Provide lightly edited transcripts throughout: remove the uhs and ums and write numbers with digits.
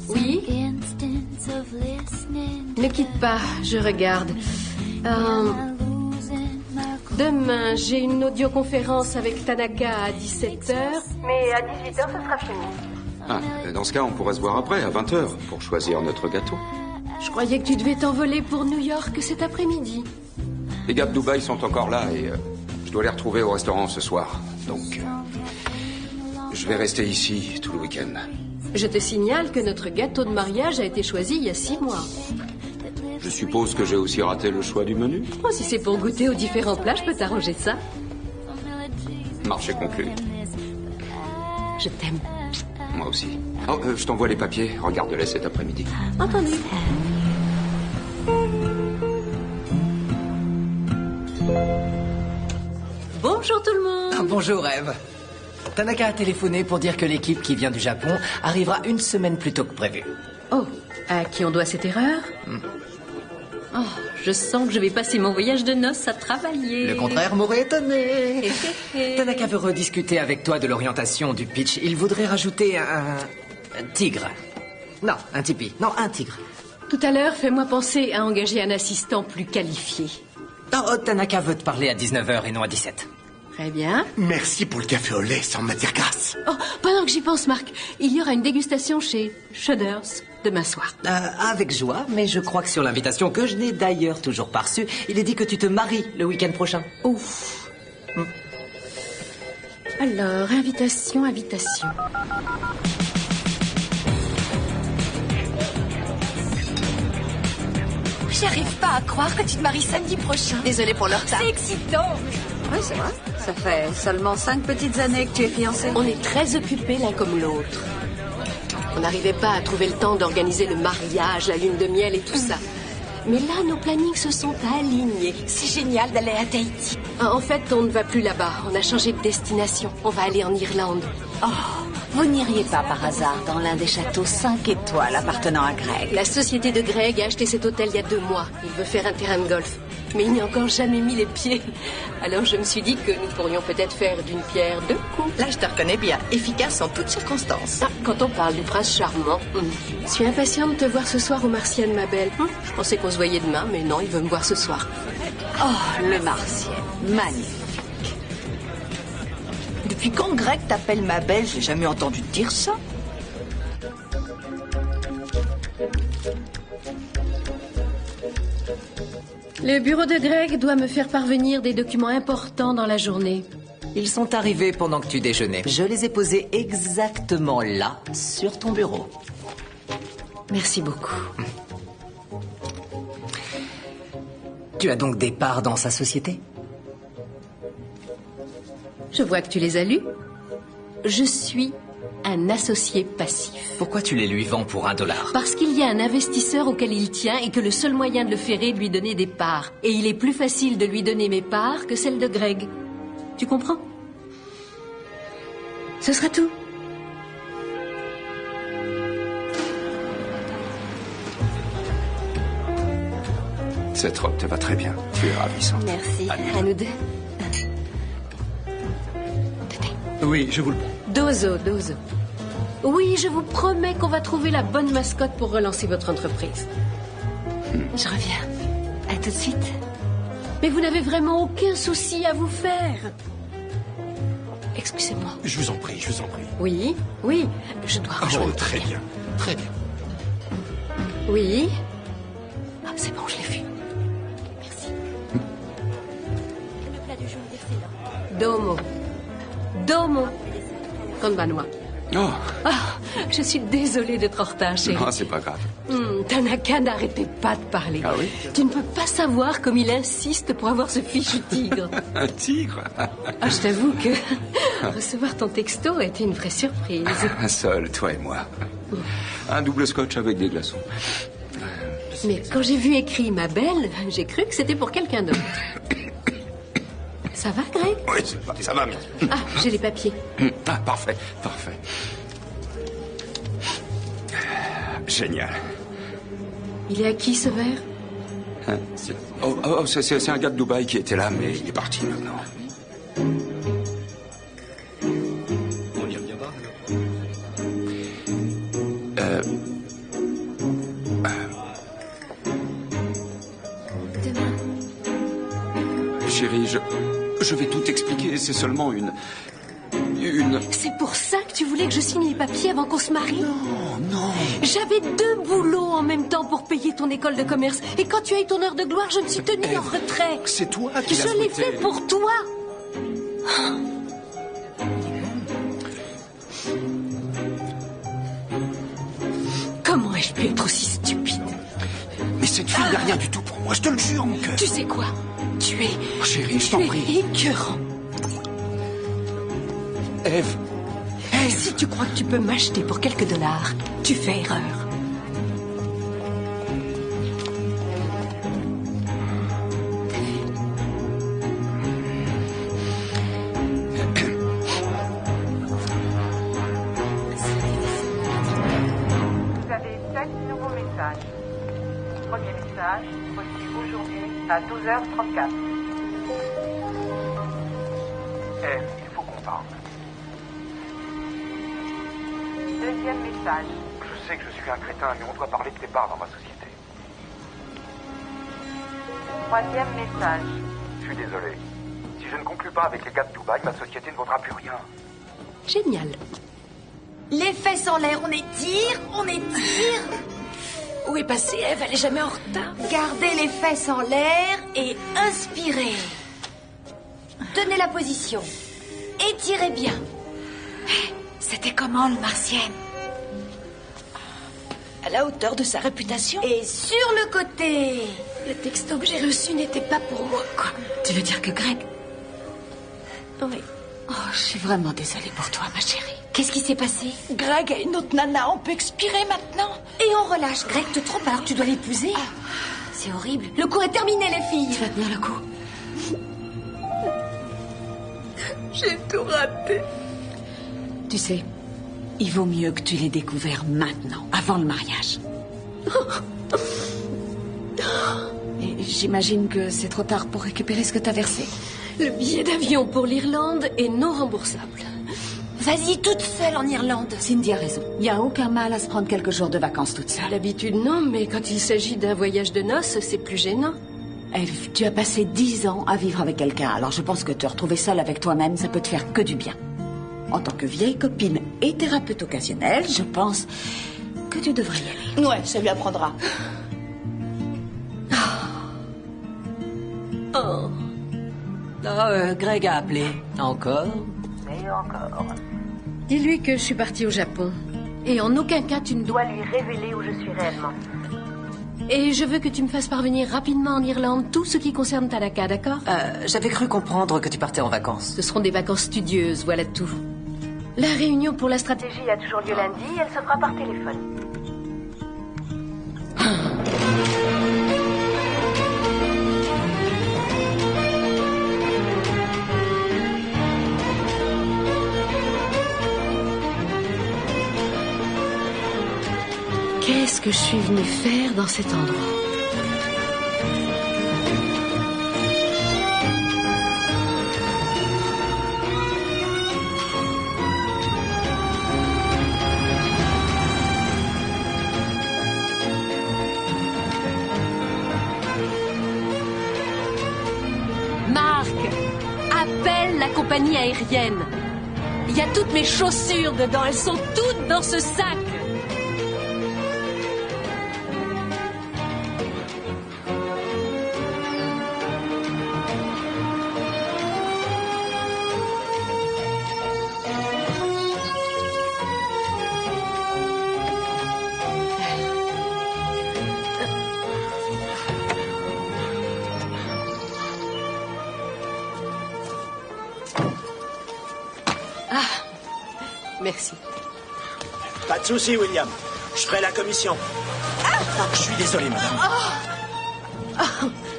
Oui? Ne quitte pas, je regarde. Demain, j'ai une audioconférence avec Tanaka à 17h. Mais à 18h, ce sera fini. Ah, dans ce cas, on pourrait se voir après, à 20h, pour choisir notre gâteau. Je croyais que tu devais t'envoler pour New York cet après-midi. Les gars de Dubaï sont encore là et je dois les retrouver au restaurant ce soir. Donc, je vais rester ici tout le week-end. Je te signale que notre gâteau de mariage a été choisi il y a 6 mois. Je suppose que j'ai aussi raté le choix du menu. Oh, si c'est pour goûter aux différents plats, je peux t'arranger ça. Marché conclu. Je t'aime. Moi aussi. Oh, je t'envoie les papiers. Regarde-les cet après-midi. Entendu. Bonjour tout le monde. Ah, bonjour, Eve. Tanaka a téléphoné pour dire que l'équipe qui vient du Japon arrivera une semaine plus tôt que prévu. Oh, à qui on doit cette erreur? Oh, je sens que je vais passer mon voyage de noces à travailler. Le contraire m'aurait étonné. Tanaka veut rediscuter avec toi de l'orientation du pitch. Il voudrait rajouter un tigre. Non, un tipi. Non, un tigre. Tout à l'heure, fais-moi penser à engager un assistant plus qualifié. Oh, Tanaka veut te parler à 19h et non à 17. Très bien. Merci pour le café au lait sans matière grasse. Oh, pendant que j'y pense, Marc, il y aura une dégustation chez Shudders demain soir. Avec joie, mais je crois que sur l'invitation, que je n'ai d'ailleurs toujours pas reçue, il est dit que tu te maries le week-end prochain. Ouf. Alors, invitation. J'arrive pas à croire que tu te maries samedi prochain. Désolée pour le retard. C'est excitant. Oui, c'est vrai. Ça fait seulement 5 petites années que tu es fiancée. On est très occupés l'un comme l'autre. On n'arrivait pas à trouver le temps d'organiser le mariage, la lune de miel et tout ça. Mais là, nos plannings se sont alignés. C'est génial d'aller à Tahiti. En fait, on ne va plus là-bas. On a changé de destination. On va aller en Irlande. Oh, vous n'iriez pas par hasard dans l'un des châteaux 5 étoiles appartenant à Greg? La société de Greg a acheté cet hôtel il y a 2 mois. Il veut faire un terrain de golf. Mais il n'y a encore jamais mis les pieds. Alors je me suis dit que nous pourrions peut-être faire d'une pierre 2 coups. Là, je te reconnais bien. Efficace en toutes circonstances. Ah, quand on parle du prince charmant. Je suis impatiente de te voir ce soir au Martienne, ma belle. Je pensais qu'on se voyait demain, mais non, il veut me voir ce soir. Oh, le Martienne. Magnifique. Depuis quand Greg t'appelle ma belle? J'ai jamais entendu te dire ça. Le bureau de Greg doit me faire parvenir des documents importants dans la journée. Ils sont arrivés pendant que tu déjeunais. Je les ai posés exactement là, sur ton bureau. Merci beaucoup. Tu as donc des parts dans sa société? Je vois que tu les as lus. Je suis un associé passif. Pourquoi tu les lui vends pour $1? Parce qu'il y a un investisseur auquel il tient et que le seul moyen de le ferrer est de lui donner des parts. Et il est plus facile de lui donner mes parts que celles de Greg. Tu comprends? Ce sera tout. Cette robe te va très bien. Tu es ravissante. Merci. À nous deux. Oui, je vous le prends. Dozo. Oui, je vous promets qu'on va trouver la bonne mascotte pour relancer votre entreprise. Je reviens. À tout de suite. Mais vous n'avez vraiment aucun souci à vous faire. Excusez-moi. Je vous en prie. Oui, je dois Oh, rejoindre. très bien. Oui. Ah, c'est bon, je l'ai vu. Merci. Le plat du jour est excellent. Domo. Konbanwa. Oh, Je suis désolée d'être en retard, chérie. non, c'est pas grave. Tanaka n'arrêtait pas de parler. Ah oui? Tu ne peux pas savoir comme il insiste pour avoir ce fichu tigre. Un tigre? Je t'avoue que recevoir ton texto a été une vraie surprise. Un seul, toi et moi. Un double scotch avec des glaçons. Mais quand j'ai vu écrit ma belle, j'ai cru que c'était pour quelqu'un d'autre. Ça va, Greg? Oui, ça va, merci. Ah, j'ai les papiers. Ah, parfait. Génial. Il est à qui, ce verre? C'est un gars de Dubaï qui était là, mais il est parti maintenant. Chérie, je vais tout expliquer. C'est seulement une... C'est pour ça que tu voulais que je signe les papiers avant qu'on se marie? Non. J'avais 2 boulots en même temps pour payer ton école de commerce. Et quand tu as eu ton heure de gloire, je me suis tenue en retrait. C'est toi qui l'as Je l'ai souhaité. fait pour toi. Comment ai-je pu être aussi stupide? Mais cette fille n'a rien du tout pour moi, je te le jure, mon cœur. Tu sais quoi? Tu es... Oh, chérie, je t'en prie. écœurant. Ève. Si tu crois que tu peux m'acheter pour quelques dollars, tu fais erreur. Vous avez 7 nouveaux messages. Premier message, reçu aujourd'hui à 12h34. Il faut qu'on parle. Deuxième message. Je sais que je suis un crétin, mais on doit parler de tes parts dans ma société. Troisième message. Je suis désolé. Si je ne conclus pas avec les gars de Dubaï, ma société ne vaudra plus rien. Génial. Les fesses en l'air, on étire, on étire. Où est passée Ève? Elle est jamais en retard. Gardez les fesses en l'air et inspirez. Tenez la position. Étirez bien. C'était comment, le martienne? À la hauteur de sa réputation. Et sur le côté. Le texto que j'ai reçu n'était pas pour moi, quoi. Tu veux dire que Greg... Oui. Oh, je suis vraiment désolée pour toi, ma chérie. Qu'est-ce qui s'est passé? Greg a une autre nana, on peut expirer maintenant. Et on relâche. Greg te trompe alors que tu dois l'épouser. C'est horrible. Le cours est terminé, les filles. Tu vas tenir le coup. J'ai tout raté. Tu sais, il vaut mieux que tu l'aies découvert maintenant, avant le mariage. Et j'imagine que c'est trop tard pour récupérer ce que t'as versé. Le billet d'avion pour l'Irlande est non remboursable. Vas-y, toute seule en Irlande. Cindy a raison. Il n'y a aucun mal à se prendre quelques jours de vacances toute seule. D'habitude, non, mais quand il s'agit d'un voyage de noces, c'est plus gênant. Eve, tu as passé 10 ans à vivre avec quelqu'un, alors je pense que te retrouver seule avec toi-même, ça peut te faire que du bien. En tant que vieille copine et thérapeute occasionnelle, je pense que tu devrais y aller. Ouais, ça lui apprendra. Oh. Greg a appelé. Encore? Et encore. Dis-lui que je suis partie au Japon. Et en aucun cas, tu ne Je dois... dois lui révéler où je suis réellement. Et je veux que tu me fasses parvenir rapidement en Irlande tout ce qui concerne Tanaka, d'accord? J'avais cru comprendre que tu partais en vacances. Ce seront des vacances studieuses, voilà tout. La réunion pour la stratégie... La stratégie a toujours lieu lundi, elle se fera par téléphone. Qu'est-ce que je suis venue faire dans cet endroit? Marc, appelle la compagnie aérienne. Il y a toutes mes chaussures dedans, elles sont toutes dans ce sac. Merci. Pas de souci, William. Je ferai la commission. Je suis désolé, madame.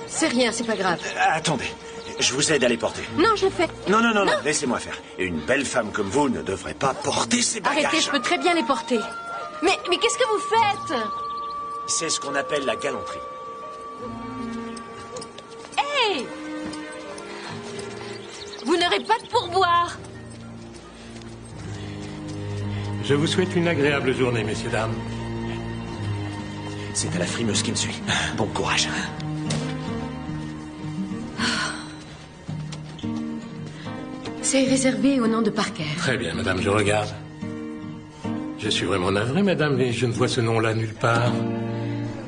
C'est rien, c'est pas grave. Attendez, je vous aide à les porter. Non, je le fais. Non, laissez-moi faire. Une belle femme comme vous ne devrait pas porter ses bagages. Arrêtez, je peux très bien les porter. Mais qu'est-ce que vous faites? C'est ce qu'on appelle la galanterie. Hey! Vous n'aurez pas de pourboire. Je vous souhaite une agréable journée, messieurs, dames. C'est à la frimeuse qui me suit. Bon courage. C'est réservé au nom de Parker. Très bien, madame, je regarde. Je suis vraiment navré, madame, mais je ne vois ce nom-là nulle part.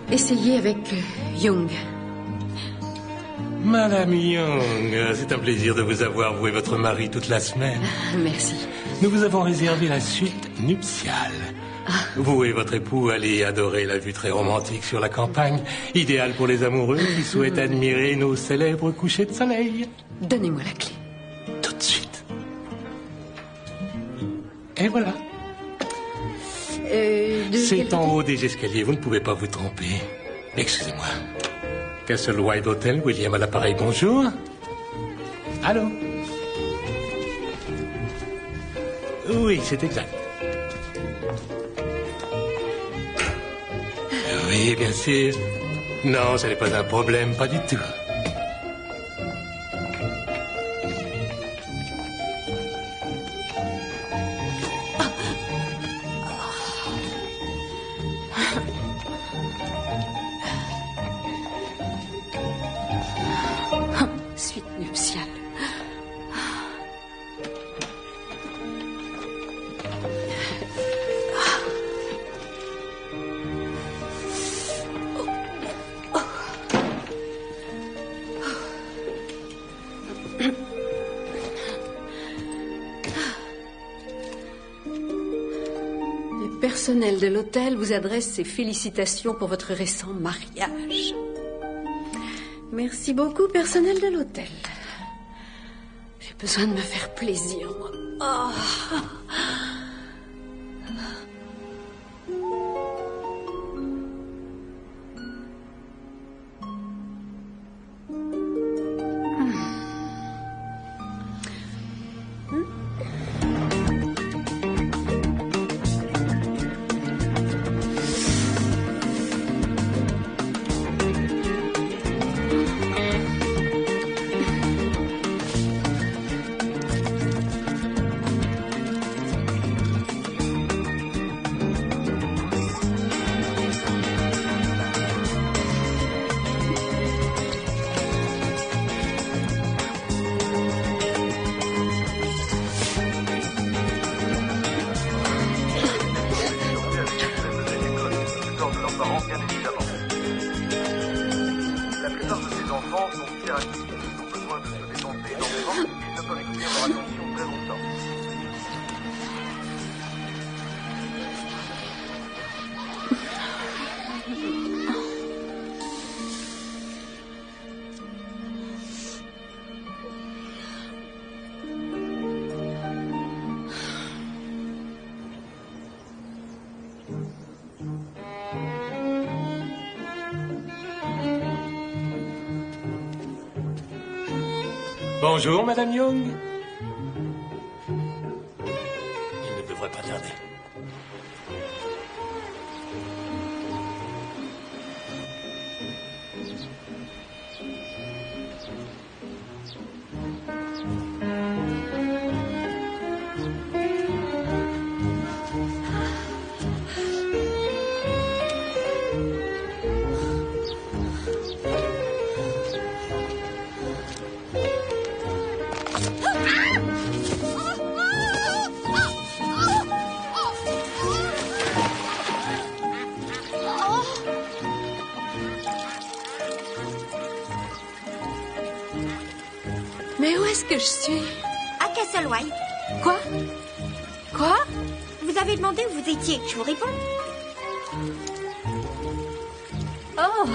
Essayez avec Young. Madame Young, c'est un plaisir de vous avoir, vous et votre mari, toute la semaine. Merci. Nous vous avons réservé la suite nuptiale. Vous et votre époux allez adorer la vue très romantique sur la campagne, idéale pour les amoureux qui souhaitent admirer nos célèbres couchers de soleil. Donnez-moi la clé. Tout de suite. Et voilà. C'est en haut des escaliers, vous ne pouvez pas vous tromper. Excusez-moi. Castlewhite Hotel, William à l'appareil, bonjour. Allô? Oui, c'est exact. Oui, bien sûr. Non, ce n'est pas un problème, pas du tout. Suite nuptiale. Le personnel de l'hôtel vous adresse ses félicitations pour votre récent mariage. Merci beaucoup, personnel de l'hôtel. J'ai besoin de me faire plaisir, moi. Oh. Bonjour, Madame Young. Il ne devrait pas tarder. Mais où est-ce que je suis? À Castlewhite. Quoi? Quoi? Vous avez demandé où vous étiez. Je vous réponds. Oh!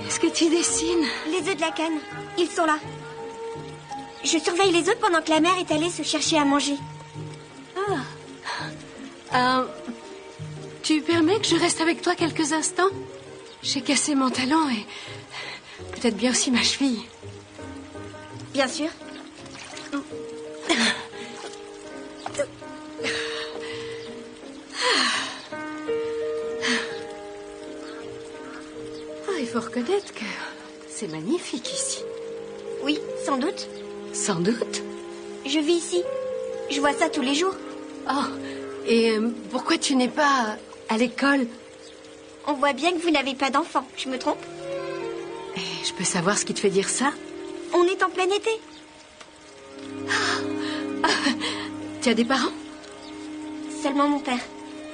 Est-ce que tu dessines? Les œufs de la canne. Ils sont là. Je surveille les autres pendant que la mère est allée se chercher à manger. Tu permets que je reste avec toi quelques instants? J'ai cassé mon talon et peut-être bien aussi ma cheville. Bien sûr. Il faut reconnaître que c'est magnifique ici. Oui, sans doute. Sans doute. Je vis ici. Je vois ça tous les jours. Oh, et pourquoi tu n'es pas à l'école? On voit bien que vous n'avez pas d'enfant. Je me trompe? Et je peux savoir ce qui te fait dire ça? On est en plein été. Tu as des parents? Seulement mon père.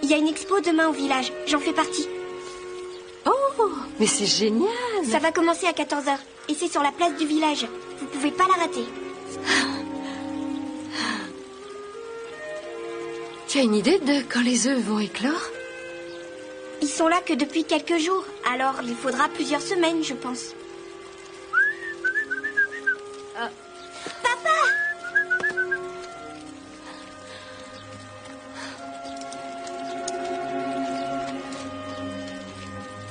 Il y a une expo demain au village. J'en fais partie. Oh, mais c'est génial! Ça va commencer à 14h. Et c'est sur la place du village. Vous pouvez pas la rater. Tu as une idée de quand les œufs vont éclore? Ils sont là que depuis quelques jours. Alors il faudra plusieurs semaines, je pense. Papa!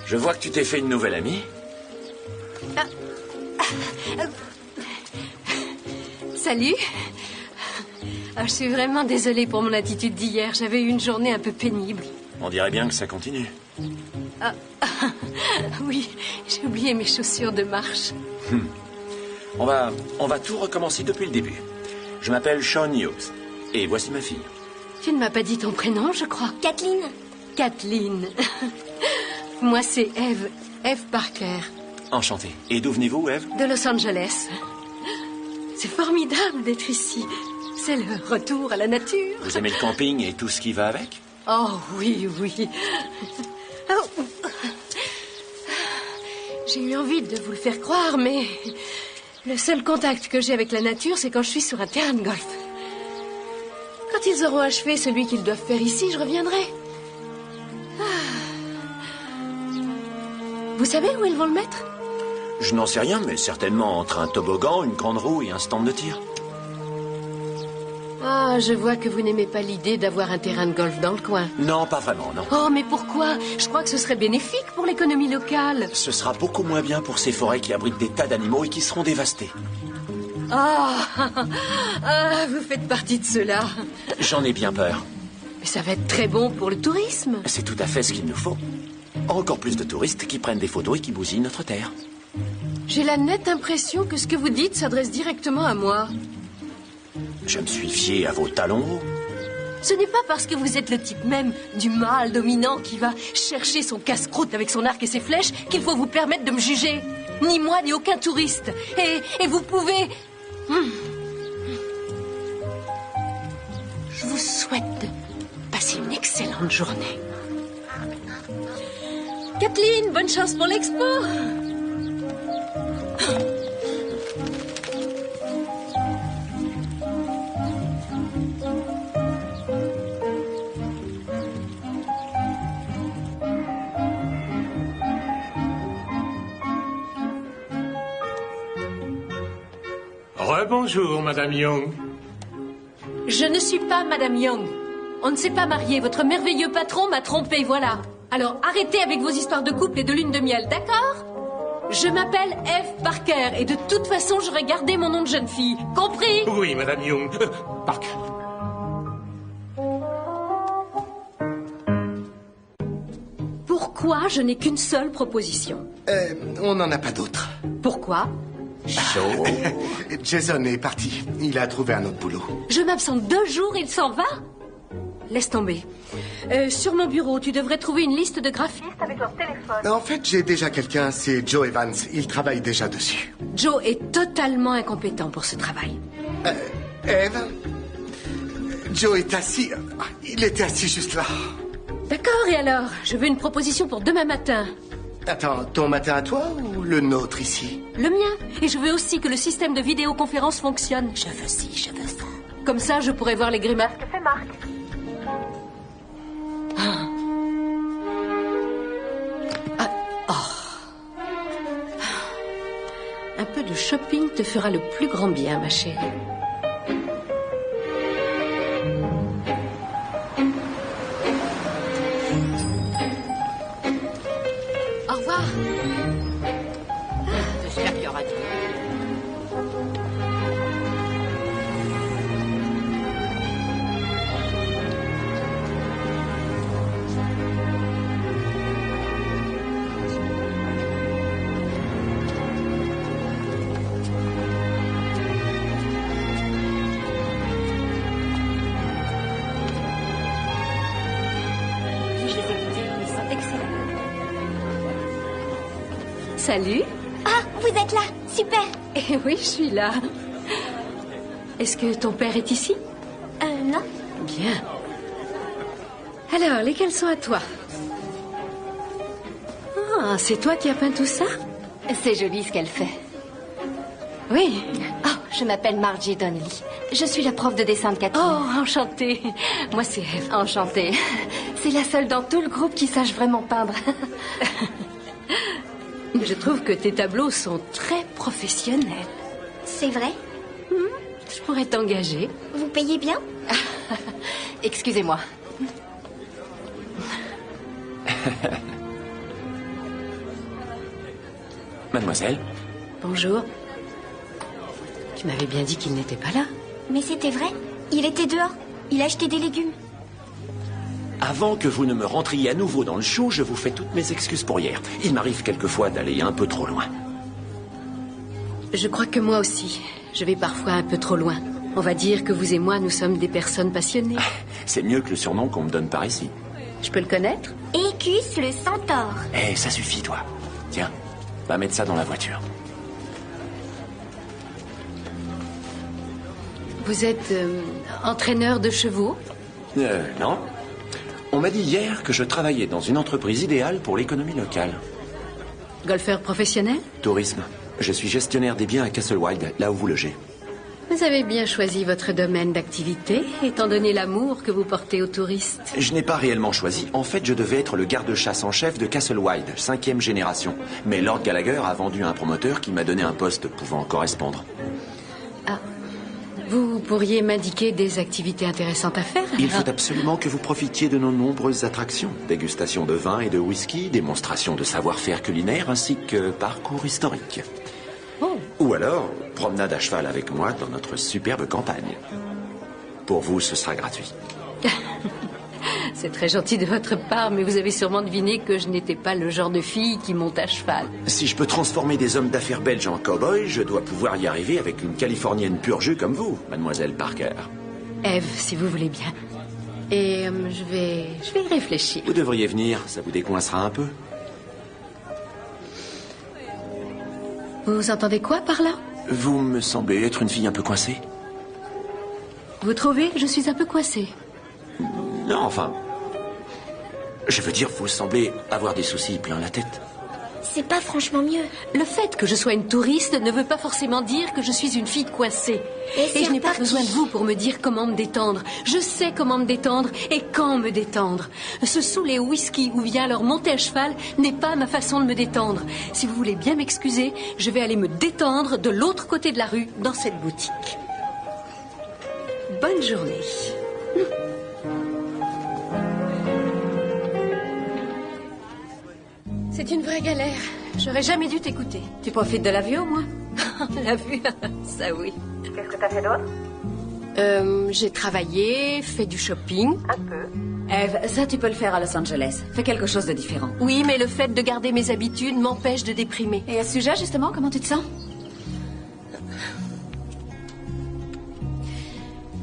Je vois que tu t'es fait une nouvelle amie. Salut. Je suis vraiment désolée pour mon attitude d'hier. J'avais eu une journée un peu pénible. On dirait bien que ça continue. Oui, j'ai oublié mes chaussures de marche. On va tout recommencer depuis le début. Je m'appelle Sean Hughes. Et voici ma fille. Tu ne m'as pas dit ton prénom, je crois. Kathleen. Kathleen. Moi, c'est Eve. Eve Parker. Enchanté. Et d'où venez-vous, Eve? De Los Angeles. C'est formidable d'être ici. C'est le retour à la nature. Vous aimez le camping et tout ce qui va avec? Oh, oui, oui. Oh. J'ai eu envie de vous le faire croire, mais le seul contact que j'ai avec la nature, c'est quand je suis sur un terrain de golf. Quand ils auront achevé celui qu'ils doivent faire ici, je reviendrai. Vous savez où ils vont le mettre? Je n'en sais rien, mais certainement entre un toboggan, une grande roue et un stand de tir. Ah, je vois que vous n'aimez pas l'idée d'avoir un terrain de golf dans le coin. Non, pas vraiment, non. Oh, mais pourquoi? Je crois que ce serait bénéfique pour l'économie locale. Ce sera beaucoup moins bien pour ces forêts qui abritent des tas d'animaux et qui seront dévastées. Vous faites partie de ceux-là. J'en ai bien peur. Mais ça va être très bon pour le tourisme. C'est tout à fait ce qu'il nous faut. Encore plus de touristes qui prennent des photos et qui bousillent notre terre. J'ai la nette impression que ce que vous dites s'adresse directement à moi. Je me suis fié à vos talons hauts. Ce n'est pas parce que vous êtes le type même du mâle dominant qui va chercher son casse-croûte avec son arc et ses flèches qu'il faut vous permettre de me juger. Ni moi, ni aucun touriste. Et vous pouvez... Je vous souhaite de passer une excellente journée. Kathleen, bonne chance pour l'expo. Rebonjour, Madame Young. Je ne suis pas Madame Young. On ne s'est pas mariés. Votre merveilleux patron m'a trompé, voilà. Alors arrêtez avec vos histoires de couple et de lune de miel, d'accord? Je m'appelle Eve Parker et de toute façon, j'aurais gardé mon nom de jeune fille. Compris? Oui, Madame Young. Parker. Pourquoi je n'ai qu'une seule proposition? On n'en a pas d'autre. Pourquoi? Chaud. Jason est parti. Il a trouvé un autre boulot. Je m'absente 2 jours, il s'en va? Laisse tomber. Sur mon bureau, tu devrais trouver une liste de graphistes avec leur téléphone. En fait, j'ai déjà quelqu'un, c'est Joe Evans. Il travaille déjà dessus. Joe est totalement incompétent pour ce travail. Eve, Joe est assis. Il était assis juste là. D'accord, et alors? Je veux une proposition pour demain matin. Attends, ton matin à toi ou le nôtre ici? Le mien. Et je veux aussi que le système de vidéoconférence fonctionne. Je veux ci, je veux ça. Comme ça, je pourrai voir les grimaces. Que fait Marc? Un peu de shopping te fera le plus grand bien, ma chérie. Au revoir. J'espère qu'il y aura du... salut. Ah, vous êtes là. Super. Eh oui, je suis là. Est-ce que ton père est ici? Non. Bien. Alors, lesquels sont à toi? Ah, c'est toi qui as peint tout ça? C'est joli ce qu'elle fait. Oui. Oh, je m'appelle Margie Donnelly. Je suis la prof de dessin de Catherine. Oh, enchantée. Moi, c'est Eve. Enchantée. C'est la seule dans tout le groupe qui sache vraiment peindre. Je trouve que tes tableaux sont très professionnels. C'est vrai? Je pourrais t'engager. Vous payez bien? Excusez-moi. Mademoiselle? Bonjour. Tu m'avais bien dit qu'il n'était pas là. Mais c'était vrai. Il était dehors. Il achetait des légumes. Avant que vous ne me rentriez à nouveau dans le show, je vous fais toutes mes excuses pour hier. Il m'arrive quelquefois d'aller un peu trop loin. Je crois que moi aussi. Je vais parfois un peu trop loin. On va dire que vous et moi, nous sommes des personnes passionnées. C'est mieux que le surnom qu'on me donne par ici. Je peux le connaître? Écus le centaure. Eh, ça suffit, toi. Tiens, va mettre ça dans la voiture. Vous êtes entraîneur de chevaux? Non. On m'a dit hier que je travaillais dans une entreprise idéale pour l'économie locale. Golfeur professionnel? Tourisme. Je suis gestionnaire des biens à Castlewide, là où vous logez. Vous avez bien choisi votre domaine d'activité, étant donné l'amour que vous portez aux touristes. Je n'ai pas réellement choisi. En fait, je devais être le garde-chasse en chef de Castlewide, 5e génération. Mais Lord Gallagher a vendu à un promoteur qui m'a donné un poste pouvant correspondre. Ah. Vous pourriez m'indiquer des activités intéressantes à faire? Il faut absolument que vous profitiez de nos nombreuses attractions. Dégustation de vin et de whisky, démonstration de savoir-faire culinaire, ainsi que parcours historique. Oh. Ou alors, promenade à cheval avec moi dans notre superbe campagne. Pour vous, ce sera gratuit. C'est très gentil de votre part, mais vous avez sûrement deviné que je n'étais pas le genre de fille qui monte à cheval. Si je peux transformer des hommes d'affaires belges en cow-boys, je dois pouvoir y arriver avec une Californienne pur jus comme vous, mademoiselle Parker. Eve, si vous voulez bien. Et je vais y réfléchir. Vous devriez venir, ça vous décoincera un peu. Vous entendez quoi par là? Vous me semblez être une fille un peu coincée. Vous trouvez que je suis un peu coincée? Non, enfin... Je veux dire, vous semblez avoir des soucis plein la tête. C'est pas franchement mieux. Le fait que je sois une touriste ne veut pas forcément dire que je suis une fille coincée. Et je n'ai pas besoin de vous pour me dire comment me détendre. Je sais comment me détendre et quand me détendre. Ce saouler au whisky ou bien leur monter à cheval n'est pas ma façon de me détendre. Si vous voulez bien m'excuser, je vais aller me détendre de l'autre côté de la rue, dans cette boutique. Bonne journée. C'est une vraie galère. J'aurais jamais dû t'écouter. Tu profites de la vue au moins? La vue, ça oui. Qu'est-ce que t'as fait d'autre? J'ai travaillé, fait du shopping. Un peu. Eve, ça tu peux le faire à Los Angeles. Fais quelque chose de différent. Oui, mais le fait de garder mes habitudes m'empêche de déprimer. Et à ce sujet, justement, comment tu te sens?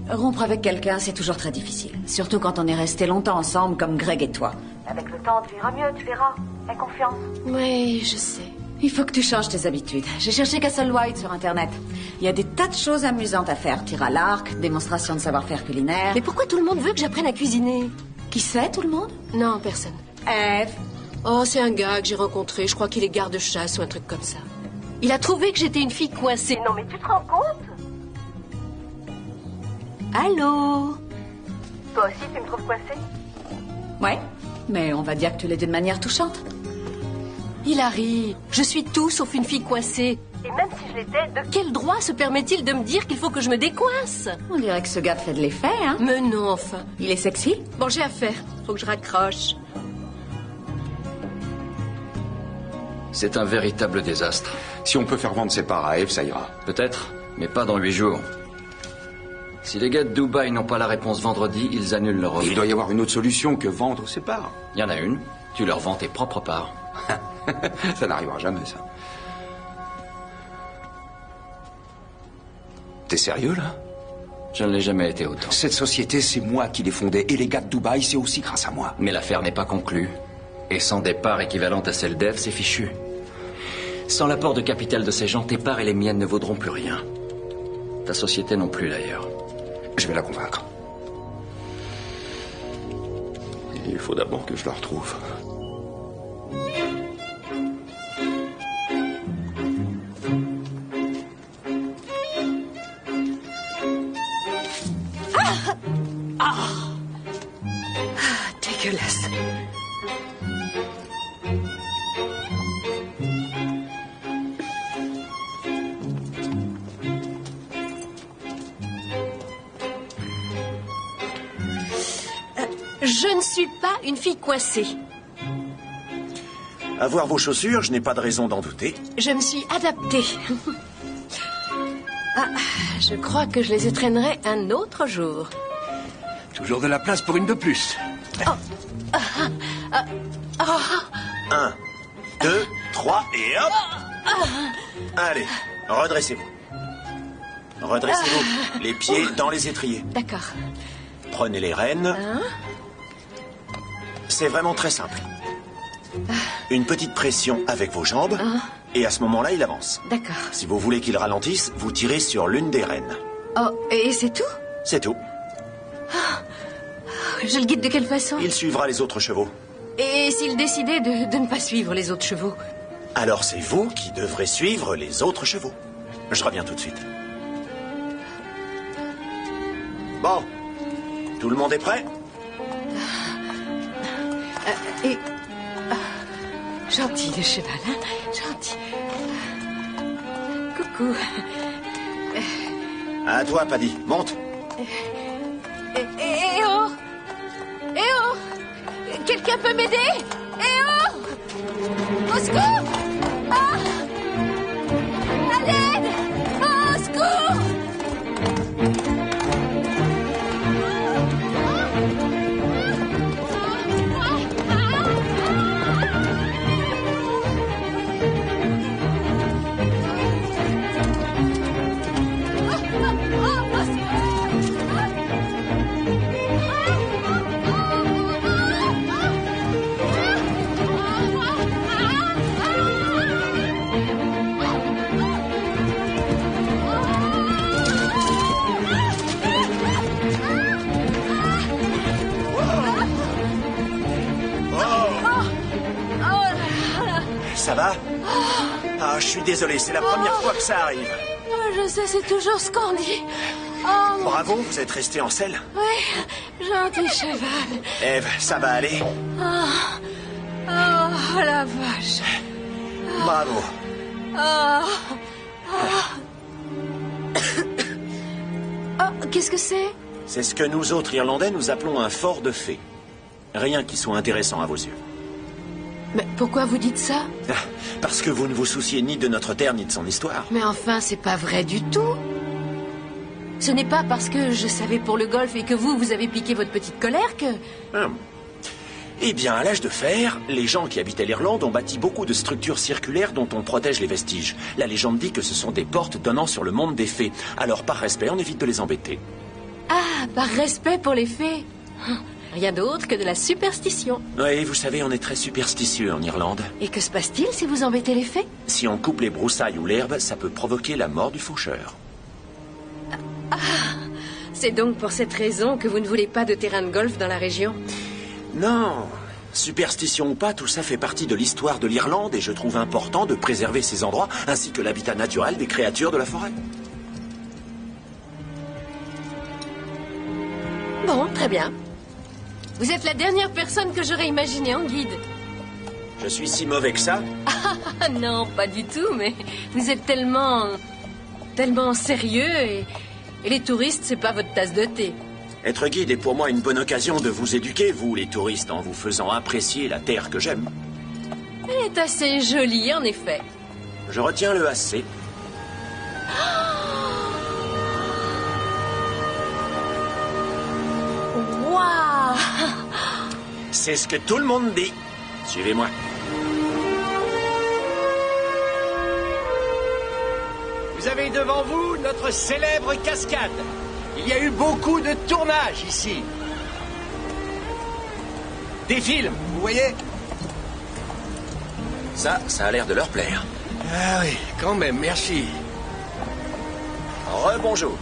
Rompre avec quelqu'un, c'est toujours très difficile. Surtout quand on est resté longtemps ensemble, comme Greg et toi. Avec le temps, tu iras mieux, tu verras. Aie confiance. Oui, je sais. Il faut que tu changes tes habitudes. J'ai cherché Castlewide sur Internet. Il y a des tas de choses amusantes à faire. Tir à l'arc, démonstration de savoir-faire culinaire. Mais pourquoi tout le monde veut que j'apprenne à cuisiner? Qui sait, tout le monde? Non, personne. Eve. Oh, c'est un gars que j'ai rencontré. Je crois qu'il est garde-chasse ou un truc comme ça. Il a trouvé que j'étais une fille coincée. Non, mais tu te rends compte? Allô? Toi aussi, tu me trouves coincée? Ouais, mais on va dire que tu l'es d'une manière touchante. Hilary, je suis tout sauf une fille coincée. Et même si je l'étais, de Quel droit se permet-il de me dire qu'il faut que je me décoince? On dirait que ce gars te fait de l'effet, hein? Mais non, enfin. Il est sexy? Bon, j'ai affaire. Faut que je raccroche. C'est un véritable désastre. Si on peut faire vendre ses parts à Eve, ça ira. Peut-être, mais pas dans 8 jours. Si les gars de Dubaï n'ont pas la réponse vendredi, ils annulent leur offre. Il doit y avoir une autre solution que vendre ses parts. Il y en a une. Tu leur vends tes propres parts. Ça n'arrivera jamais, ça. T'es sérieux, là? Je ne l'ai jamais été autant. Cette société, c'est moi qui l'ai fondée. Et les gars de Dubaï, c'est aussi grâce à moi. Mais l'affaire n'est pas conclue. Et sans des parts équivalentes à celles d'Eve, c'est fichu. Sans l'apport de capital de ces gens, tes parts et les miennes ne vaudront plus rien. Ta société non plus, d'ailleurs. Je vais la convaincre. Il faut d'abord que je la retrouve. Dégueulasse. Je ne suis pas une fille coincée. À voir vos chaussures, je n'ai pas de raison d'en douter. Je me suis adaptée. Ah, je crois que je les étrennerai un autre jour. Toujours de la place pour une de plus. 1, 2, 3 et hop. Allez, redressez-vous. Redressez-vous, les pieds dans les étriers. D'accord. Prenez les rênes. C'est vraiment très simple. Une petite pression avec vos jambes, et à ce moment-là, il avance. D'accord. Si vous voulez qu'il ralentisse, vous tirez sur l'une des rênes. Oh, et c'est tout? C'est tout. Je le guide de quelle façon? Il suivra les autres chevaux. Et s'il décidait de ne pas suivre les autres chevaux? Alors c'est vous qui devrez suivre les autres chevaux. Je reviens tout de suite. Bon. Tout le monde est prêt? Gentil le cheval, hein? Gentil. Coucou. À toi, Paddy. Monte. Eh oh! Eh oh! Quelqu'un peut m'aider? Eh oh! Au secours! Ah! À l'aide! Au secours! Ça va? Ah, je suis désolé, c'est la première fois que ça arrive. Je sais, c'est toujours ce qu'on dit. Oh, Bravo, vous êtes resté en selle. oui, gentil cheval. Eve, ça va aller? Oh, la vache. Bravo. Oh, qu'est-ce que c'est? C'est ce que nous autres Irlandais nous appelons un fort de fées. Rien qui soit intéressant à vos yeux. Mais pourquoi vous dites ça? Parce que vous ne vous souciez ni de notre terre ni de son histoire. Mais enfin, c'est pas vrai du tout. Ce n'est pas parce que je savais pour le golf et que vous avez piqué votre petite colère que... Eh bien, à l'âge de fer, les gens qui habitaient l'Irlande ont bâti beaucoup de structures circulaires dont on protège les vestiges. La légende dit que ce sont des portes donnant sur le monde des fées. Alors, par respect, on évite de les embêter. Ah, par respect pour les fées. Rien d'autre que de la superstition. Oui, vous savez, on est très superstitieux en Irlande. Et que se passe-t-il si vous embêtez les fées? Si on coupe les broussailles ou l'herbe, ça peut provoquer la mort du faucheur. C'est donc pour cette raison que vous ne voulez pas de terrain de golf dans la région? Non, superstition ou pas, tout ça fait partie de l'histoire de l'Irlande et je trouve important de préserver ces endroits ainsi que l'habitat naturel des créatures de la forêt. Bon, très bien. Vous êtes la dernière personne que j'aurais imaginée en guide. Je suis si mauvais que ça? Ah non, pas du tout, mais vous êtes tellement sérieux et les touristes, c'est pas votre tasse de thé. Être guide est pour moi une bonne occasion de vous éduquer, vous les touristes, en vous faisant apprécier la terre que j'aime. Elle est assez jolie, en effet. Je retiens le AC. Waouh! C'est ce que tout le monde dit. Suivez-moi. Vous avez devant vous notre célèbre cascade. Il y a eu beaucoup de tournages ici. Des films, vous voyez? Ça a l'air de leur plaire. Ah oui, quand même, merci. Rebonjour.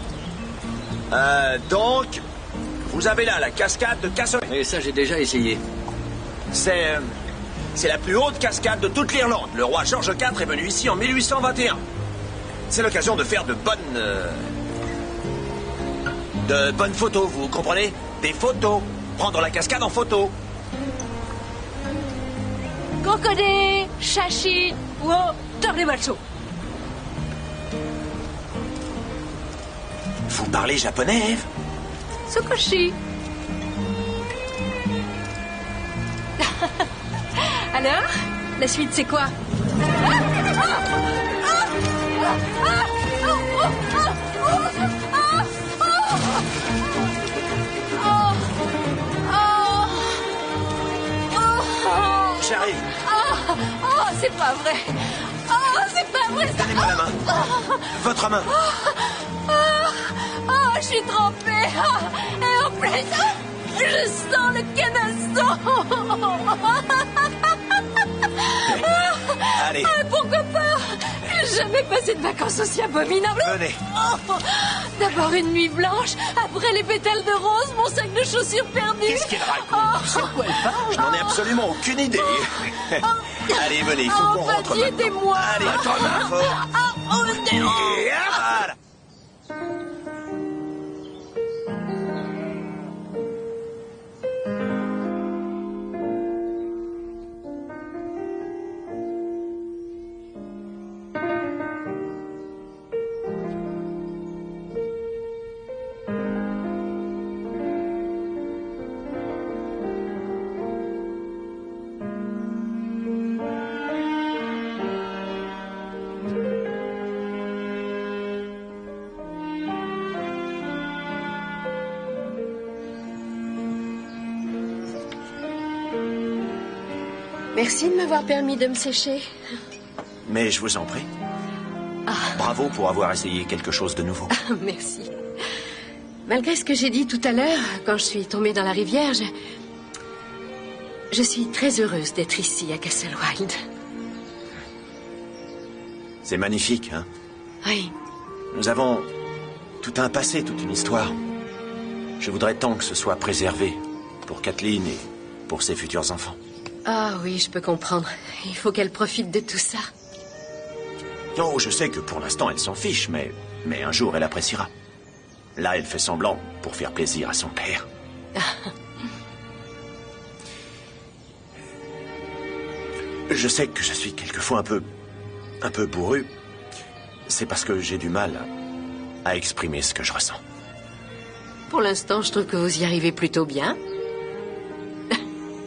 Donc, vous avez là la cascade de Castle. Et ça, j'ai déjà essayé. C'est la plus haute cascade de toute l'Irlande. Le roi George IV est venu ici en 1821. C'est l'occasion de faire de bonnes photos, vous comprenez? Des photos. Prendre la cascade en photo. Kokode, Shashi, wo, Tornemacho. Vous parlez japonais, Eve? Sukoshi. Alors, la suite c'est quoi? J'arrive. Oh, c'est pas vrai. Oh, c'est pas vrai. Donnez-moi la main. Votre main. Oh, je suis trempée. Et en plus, je sens le canasson. Allez. Pourquoi pas? J'ai jamais passé de vacances aussi abominables. Venez. Oh, d'abord une nuit blanche, après les pétales de rose, mon sac de chaussures perdu. Qu'est-ce qu'elle raconte? Sur quoi elle parle? Je n'en ai absolument aucune idée. Allez, venez, il faut qu'on rentre maintenant. Aidez-moi. Allez, votre main fort. Et voilà. Merci de m'avoir permis de me sécher. Mais je vous en prie. Bravo pour avoir essayé quelque chose de nouveau. Merci. Malgré ce que j'ai dit tout à l'heure, quand je suis tombée dans la rivière, je suis très heureuse d'être ici, à Castle Wilde. C'est magnifique, hein? Oui. Nous avons tout un passé, toute une histoire. Je voudrais tant que ce soit préservé pour Kathleen et pour ses futurs enfants. Ah oui, je peux comprendre. Il faut qu'elle profite de tout ça. Oh, je sais que pour l'instant, elle s'en fiche, mais un jour, elle appréciera. Là, elle fait semblant pour faire plaisir à son père. Je sais que je suis quelquefois un peu bourru. C'est parce que j'ai du mal à exprimer ce que je ressens. Pour l'instant, je trouve que vous y arrivez plutôt bien.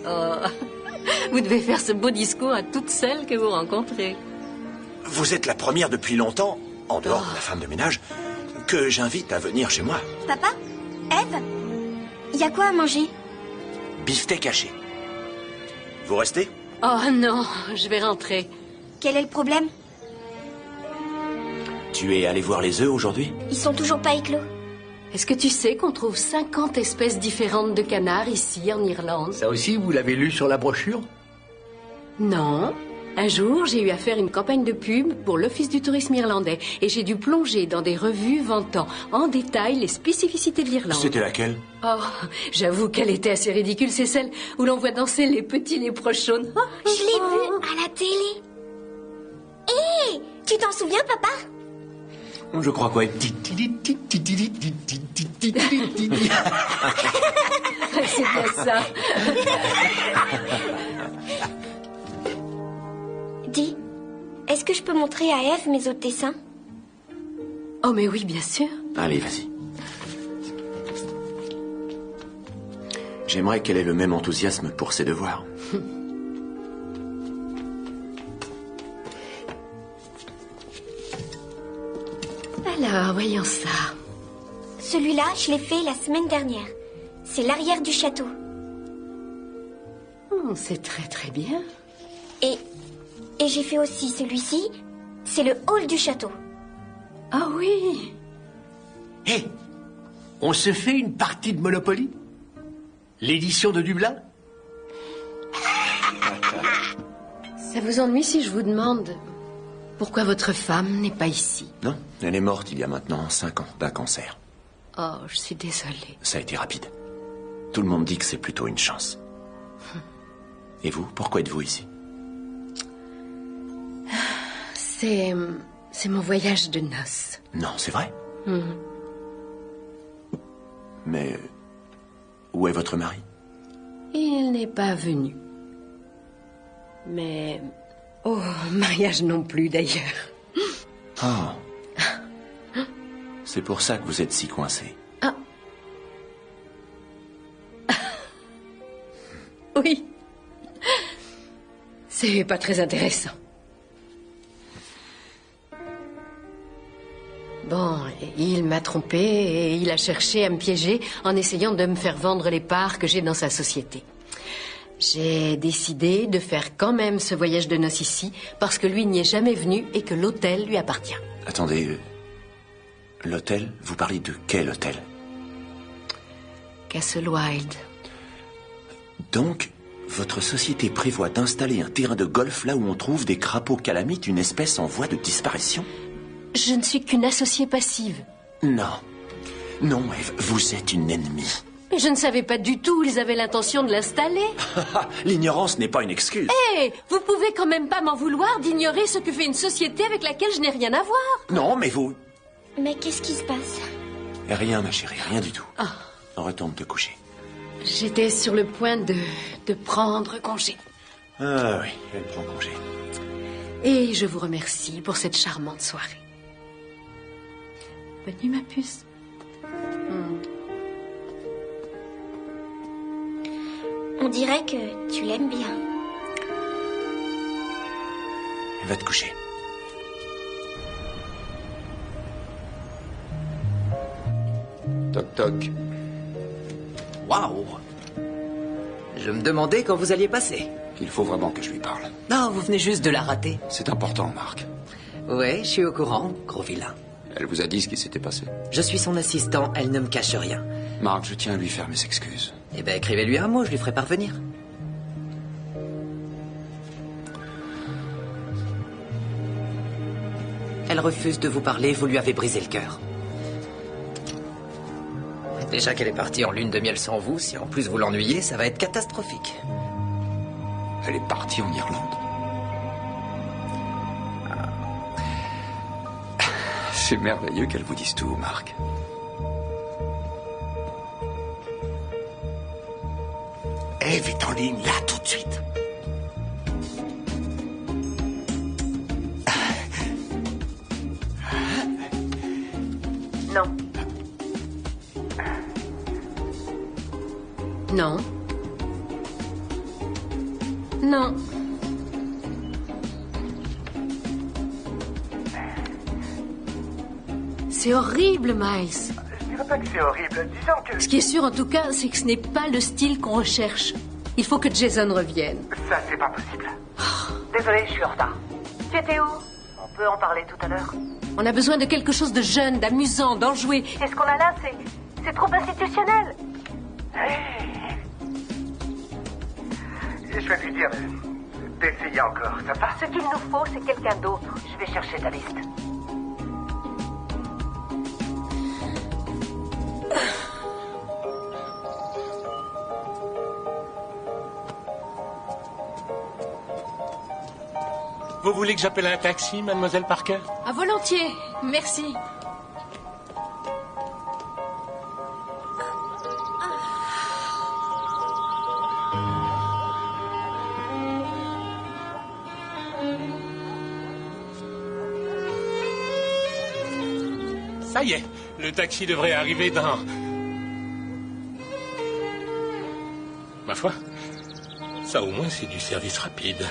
Oh, vous devez faire ce beau discours à toutes celles que vous rencontrez. Vous êtes la première depuis longtemps, en dehors de la femme de ménage, que j'invite à venir chez moi. Papa? Eve? Il y a quoi à manger? Beefsteak haché. Vous restez? Oh non, je vais rentrer. Quel est le problème? Tu es allé voir les œufs aujourd'hui? Ils sont toujours pas éclos. Est-ce que tu sais qu'on trouve 50 espèces différentes de canards ici, en Irlande? Ça aussi, vous l'avez lu sur la brochure? Non. Un jour, j'ai eu à faire une campagne de pub pour l'Office du tourisme irlandais et j'ai dû plonger dans des revues vantant en détail les spécificités de l'Irlande. C'était laquelle? Oh, j'avoue qu'elle était assez ridicule. C'est celle où l'on voit danser les petits lépreux jaunes. Je l'ai vue à la télé. Hé, tu t'en souviens, papa? Je crois quoi? C'est pas ça. Dis, est-ce que je peux montrer à Eve mes autres dessins? Oh, mais oui, bien sûr. Allez, vas-y. J'aimerais qu'elle ait le même enthousiasme pour ses devoirs. Alors, voyons ça. Celui-là, je l'ai fait la semaine dernière. C'est l'arrière du château. Oh, c'est très très bien. Et j'ai fait aussi celui-ci. C'est le hall du château. Ah oui. Hé, on se fait une partie de Monopoly? L'édition de Dublin? Ça vous ennuie si je vous demande pourquoi votre femme n'est pas ici? Non, elle est morte il y a maintenant 5 ans d'un cancer. Oh, je suis désolée. Ça a été rapide. Tout le monde dit que c'est plutôt une chance. Et vous, pourquoi êtes-vous ici? C'est mon voyage de noces. Non, c'est vrai. Mais où est votre mari? Il n'est pas venu. Mais... Oh, mariage non plus, d'ailleurs. Oh. C'est pour ça que vous êtes si coincé. Ah. Oui. C'est pas très intéressant. Bon, il m'a trompé et il a cherché à me piéger en essayant de me faire vendre les parts que j'ai dans sa société. J'ai décidé de faire quand même ce voyage de noces ici parce que lui n'y est jamais venu et que l'hôtel lui appartient. Attendez, l'hôtel? Vous parlez de quel hôtel? Castle Wild. Donc, votre société prévoit d'installer un terrain de golf là où on trouve des crapauds calamites, une espèce en voie de disparition? Je ne suis qu'une associée passive. Non. Non, Eve, vous êtes une ennemie. Mais je ne savais pas du tout où ils avaient l'intention de l'installer. L'ignorance n'est pas une excuse. Hé, vous pouvez quand même pas m'en vouloir d'ignorer ce que fait une société avec laquelle je n'ai rien à voir. Non, mais vous... Mais qu'est-ce qui se passe? Rien, ma chérie, rien du tout. Ah. Retourne te coucher. J'étais sur le point de prendre congé. Ah oui, elle prend congé. Et je vous remercie pour cette charmante soirée. Bonne nuit, ma puce. On dirait que tu l'aimes bien. Va te coucher. Toc toc. Waouh! Je me demandais quand vous alliez passer. Il faut vraiment que je lui parle. Non, vous venez juste de la rater. C'est important, Marc. Ouais, je suis au courant, gros vilain. Elle vous a dit ce qui s'était passé? Je suis son assistant, elle ne me cache rien. Marc, je tiens à lui faire mes excuses. Eh ben, écrivez-lui un mot, je lui ferai parvenir. Elle refuse de vous parler, vous lui avez brisé le cœur. Déjà qu'elle est partie en lune de miel sans vous, si en plus vous l'ennuyez, ça va être catastrophique. Elle est partie en Irlande. C'est merveilleux qu'elle vous dise tout, Marc. Eve est en ligne, là, tout de suite. Non. Non. Non. C'est horrible, Miles. Je dirais pas que c'est horrible. Disons que... Ce qui est sûr, en tout cas, c'est que ce n'est pas le style qu'on recherche. Il faut que Jason revienne. Ça, c'est pas possible. Désolé, je suis en retard. Tu étais où? On peut en parler tout à l'heure. On a besoin de quelque chose de jeune, d'amusant, d'enjoué. Et ce qu'on a là, c'est trop institutionnel. Je vais lui dire d'essayer encore, ça va? Ce qu'il nous faut, c'est quelqu'un d'autre. Je vais chercher ta liste. Vous voulez que j'appelle un taxi, mademoiselle Parker? À volontiers, merci. Ça y est, le taxi devrait arriver dans... Ma foi, ça au moins c'est du service rapide.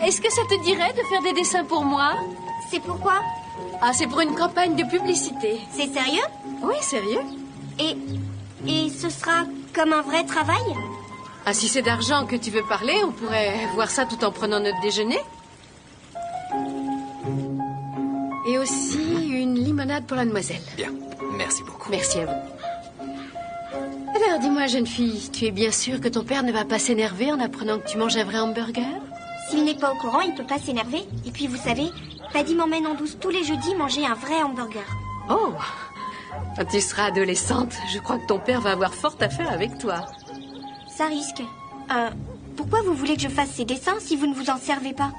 Est-ce que ça te dirait de faire des dessins pour moi? C'est pourquoi? Ah, c'est pour une campagne de publicité. C'est sérieux? Oui, sérieux. Et ce sera comme un vrai travail? Ah, si c'est d'argent que tu veux parler, on pourrait voir ça tout en prenant notre déjeuner. Et aussi limonade pour la demoiselle. Bien, merci beaucoup. Merci à vous. Alors, dis-moi, jeune fille, tu es bien sûre que ton père ne va pas s'énerver en apprenant que tu manges un vrai hamburger? S'il n'est pas au courant, il ne peut pas s'énerver. Et puis, vous savez, Paddy m'emmène en douce tous les jeudis manger un vrai hamburger. Oh! Quand tu seras adolescente, je crois que ton père va avoir fort à faire avec toi. Ça risque. Pourquoi vous voulez que je fasse ces dessins si vous ne vous en servez pas?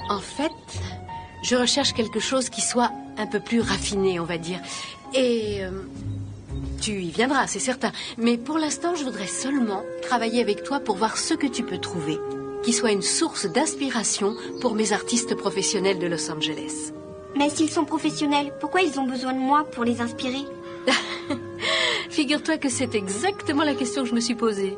En fait, je recherche quelque chose qui soit un peu plus raffiné, on va dire. Et tu y viendras, c'est certain. Mais pour l'instant, je voudrais seulement travailler avec toi pour voir ce que tu peux trouver, qui soit une source d'inspiration pour mes artistes professionnels de Los Angeles. Mais s'ils sont professionnels, pourquoi ils ont besoin de moi pour les inspirer? Figure-toi que c'est exactement la question que je me suis posée.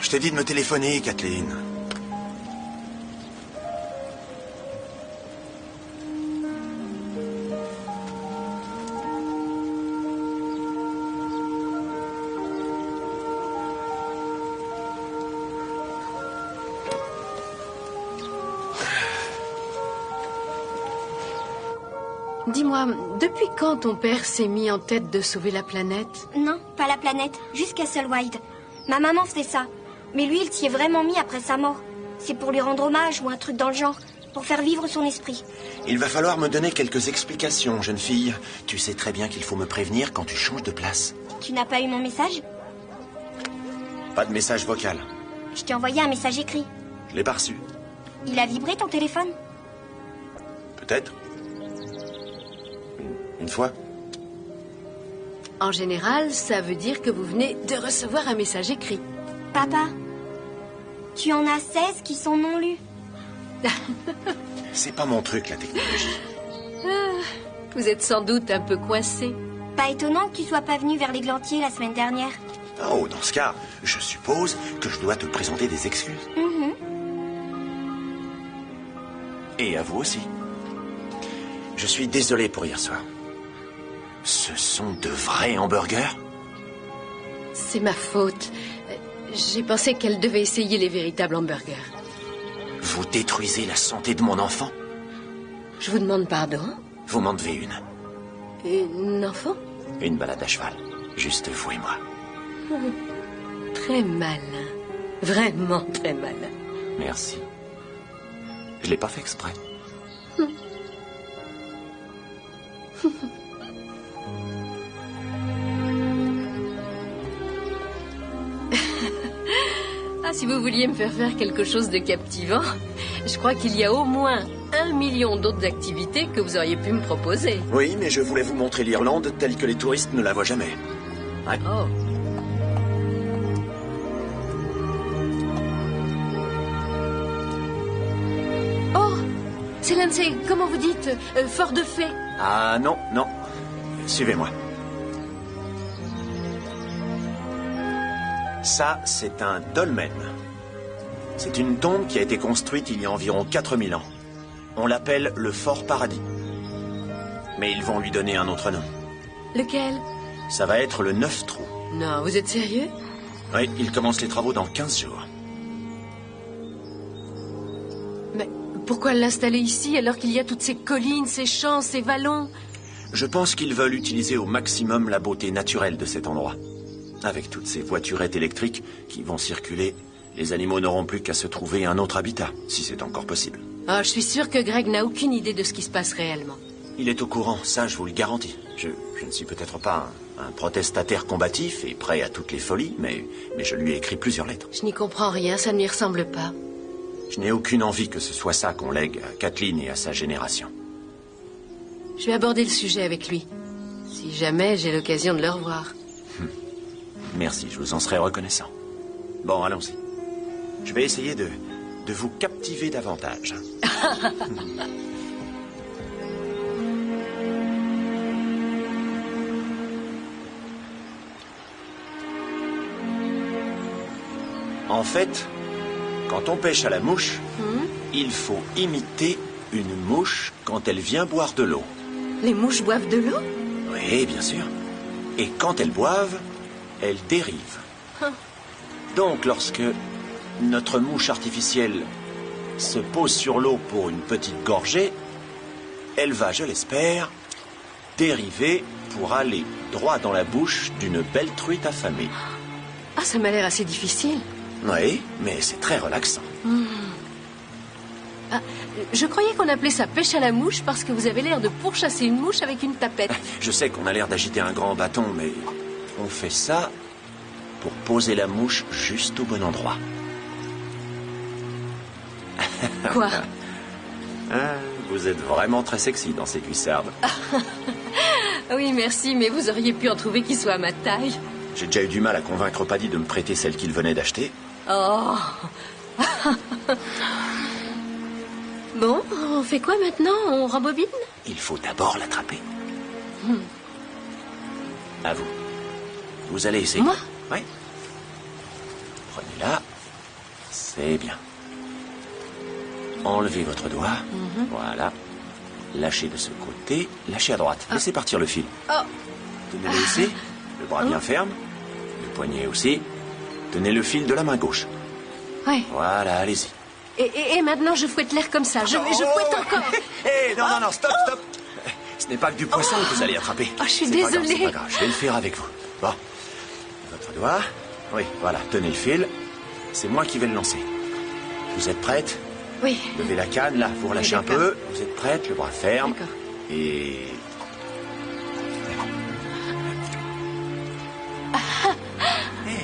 Je t'ai dit de me téléphoner, Kathleen. Dis-moi, depuis quand ton père s'est mis en tête de sauver la planète? Non, pas la planète, juste Castle Wilde. Ma maman faisait ça. Mais lui, il s'y est vraiment mis après sa mort. C'est pour lui rendre hommage ou un truc dans le genre, pour faire vivre son esprit. Il va falloir me donner quelques explications, jeune fille. Tu sais très bien qu'il faut me prévenir quand tu changes de place. Tu n'as pas eu mon message? Pas de message vocal. Je t'ai envoyé un message écrit. Je l'ai pas reçu. Il a vibré ton téléphone? Peut-être. Une fois. En général, ça veut dire que vous venez de recevoir un message écrit. Papa, tu en as 16 qui sont non lus. C'est pas mon truc, la technologie. Vous êtes sans doute un peu coincé. Pas étonnant que tu sois pas venu vers l'Églantier la semaine dernière. Oh, dans ce cas, je suppose que je dois te présenter des excuses. Et à vous aussi. Je suis désolé pour hier soir. Ce sont de vrais hamburgers? C'est ma faute. J'ai pensé qu'elle devait essayer les véritables hamburgers. Vous détruisez la santé de mon enfant? Je vous demande pardon. Vous m'en devez une. Une enfant? Une balade à cheval. Juste vous et moi. Très malin. Vraiment très malin. Merci. Je l'ai pas fait exprès. Ah, si vous vouliez me faire faire quelque chose de captivant, je crois qu'il y a au moins 1 million d'autres activités que vous auriez pu me proposer. Oui, mais je voulais vous montrer l'Irlande telle que les touristes ne la voient jamais. Ouais. Oh. Oh, c'est l'un de ces, comment vous dites, forts de fées. Ah non, non. Suivez-moi. Ça, c'est un dolmen. C'est une tombe qui a été construite il y a environ 4000 ans. On l'appelle le Fort Paradis. Mais ils vont lui donner un autre nom. Lequel? Ça va être le 9 trous. Non, vous êtes sérieux? Oui, ils commencent les travaux dans 15 jours. Mais pourquoi l'installer ici alors qu'il y a toutes ces collines, ces champs, ces vallons? Je pense qu'ils veulent utiliser au maximum la beauté naturelle de cet endroit. Avec toutes ces voiturettes électriques qui vont circuler, les animaux n'auront plus qu'à se trouver un autre habitat, si c'est encore possible. Oh, je suis sûre que Greg n'a aucune idée de ce qui se passe réellement. Il est au courant, ça je vous le garantis. Je ne suis peut-être pas un protestataire combatif et prêt à toutes les folies, mais je lui ai écrit plusieurs lettres. Je n'y comprends rien, ça ne lui ressemble pas. Je n'ai aucune envie que ce soit ça qu'on lègue à Kathleen et à sa génération. Je vais aborder le sujet avec lui, si jamais j'ai l'occasion de le revoir. Merci, je vous en serai reconnaissant. Bon, allons-y. Je vais essayer de vous captiver davantage. En fait, quand on pêche à la mouche, il faut imiter une mouche quand elle vient boire de l'eau. Les mouches boivent de l'eau? Oui, bien sûr. Et quand elles boivent, elle dérive. Donc, lorsque notre mouche artificielle se pose sur l'eau pour une petite gorgée, elle va, je l'espère, dériver pour aller droit dans la bouche d'une belle truite affamée. Ah, ça m'a l'air assez difficile. Oui, mais c'est très relaxant. Ah, je croyais qu'on appelait ça pêche à la mouche parce que vous avez l'air de pourchasser une mouche avec une tapette. Je sais qu'on a l'air d'agiter un grand bâton, mais on fait ça pour poser la mouche juste au bon endroit. Quoi? Vous êtes vraiment très sexy dans ces cuissardes. Oui, merci, mais vous auriez pu en trouver qui soit à ma taille. J'ai déjà eu du mal à convaincre Paddy de me prêter celle qu'il venait d'acheter. Oh. Bon, on fait quoi maintenant? On rembobine? Il faut d'abord l'attraper. À vous. Vous allez essayer. Moi? Oui. Prenez-la. C'est bien. Enlevez votre doigt. Voilà. Lâchez de ce côté. Lâchez à droite. Laissez partir le fil. Tenez-le ici. Le bras bien ferme. Le poignet aussi. Tenez le fil de la main gauche. Oui. Voilà, allez-y. Et maintenant, je fouette l'air comme ça. Je fouette encore. Non, stop. Ce n'est pas que du poisson que vous allez attraper. Oh, je suis désolée. désolée. C'est pas grave, je vais le faire avec vous. Bon. Votre doigt. Oui, voilà, tenez le fil. C'est moi qui vais le lancer. Vous êtes prête? Oui. Levez la canne, là, vous relâchez un peu. Vous êtes prête, le bras ferme. D'accord. Et...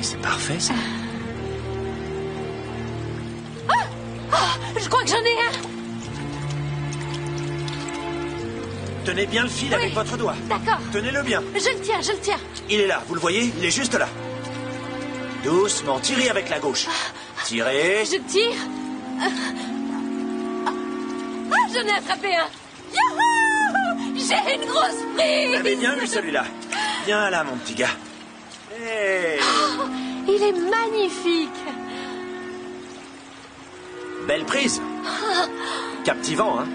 c'est parfait, ça. Je crois que j'en ai un. Tenez bien le fil avec votre doigt. D'accord. Tenez-le bien. Je le tiens. Il est là, vous le voyez? Il est juste là. Doucement, tirez avec la gauche. Tirez. Je tire. J'en ai attrapé un. Youhou! J'ai une grosse prise. Vous l'avez bien eu, celui-là. Viens là, mon petit gars. Hey. Il est magnifique. Belle prise. Captivant, hein?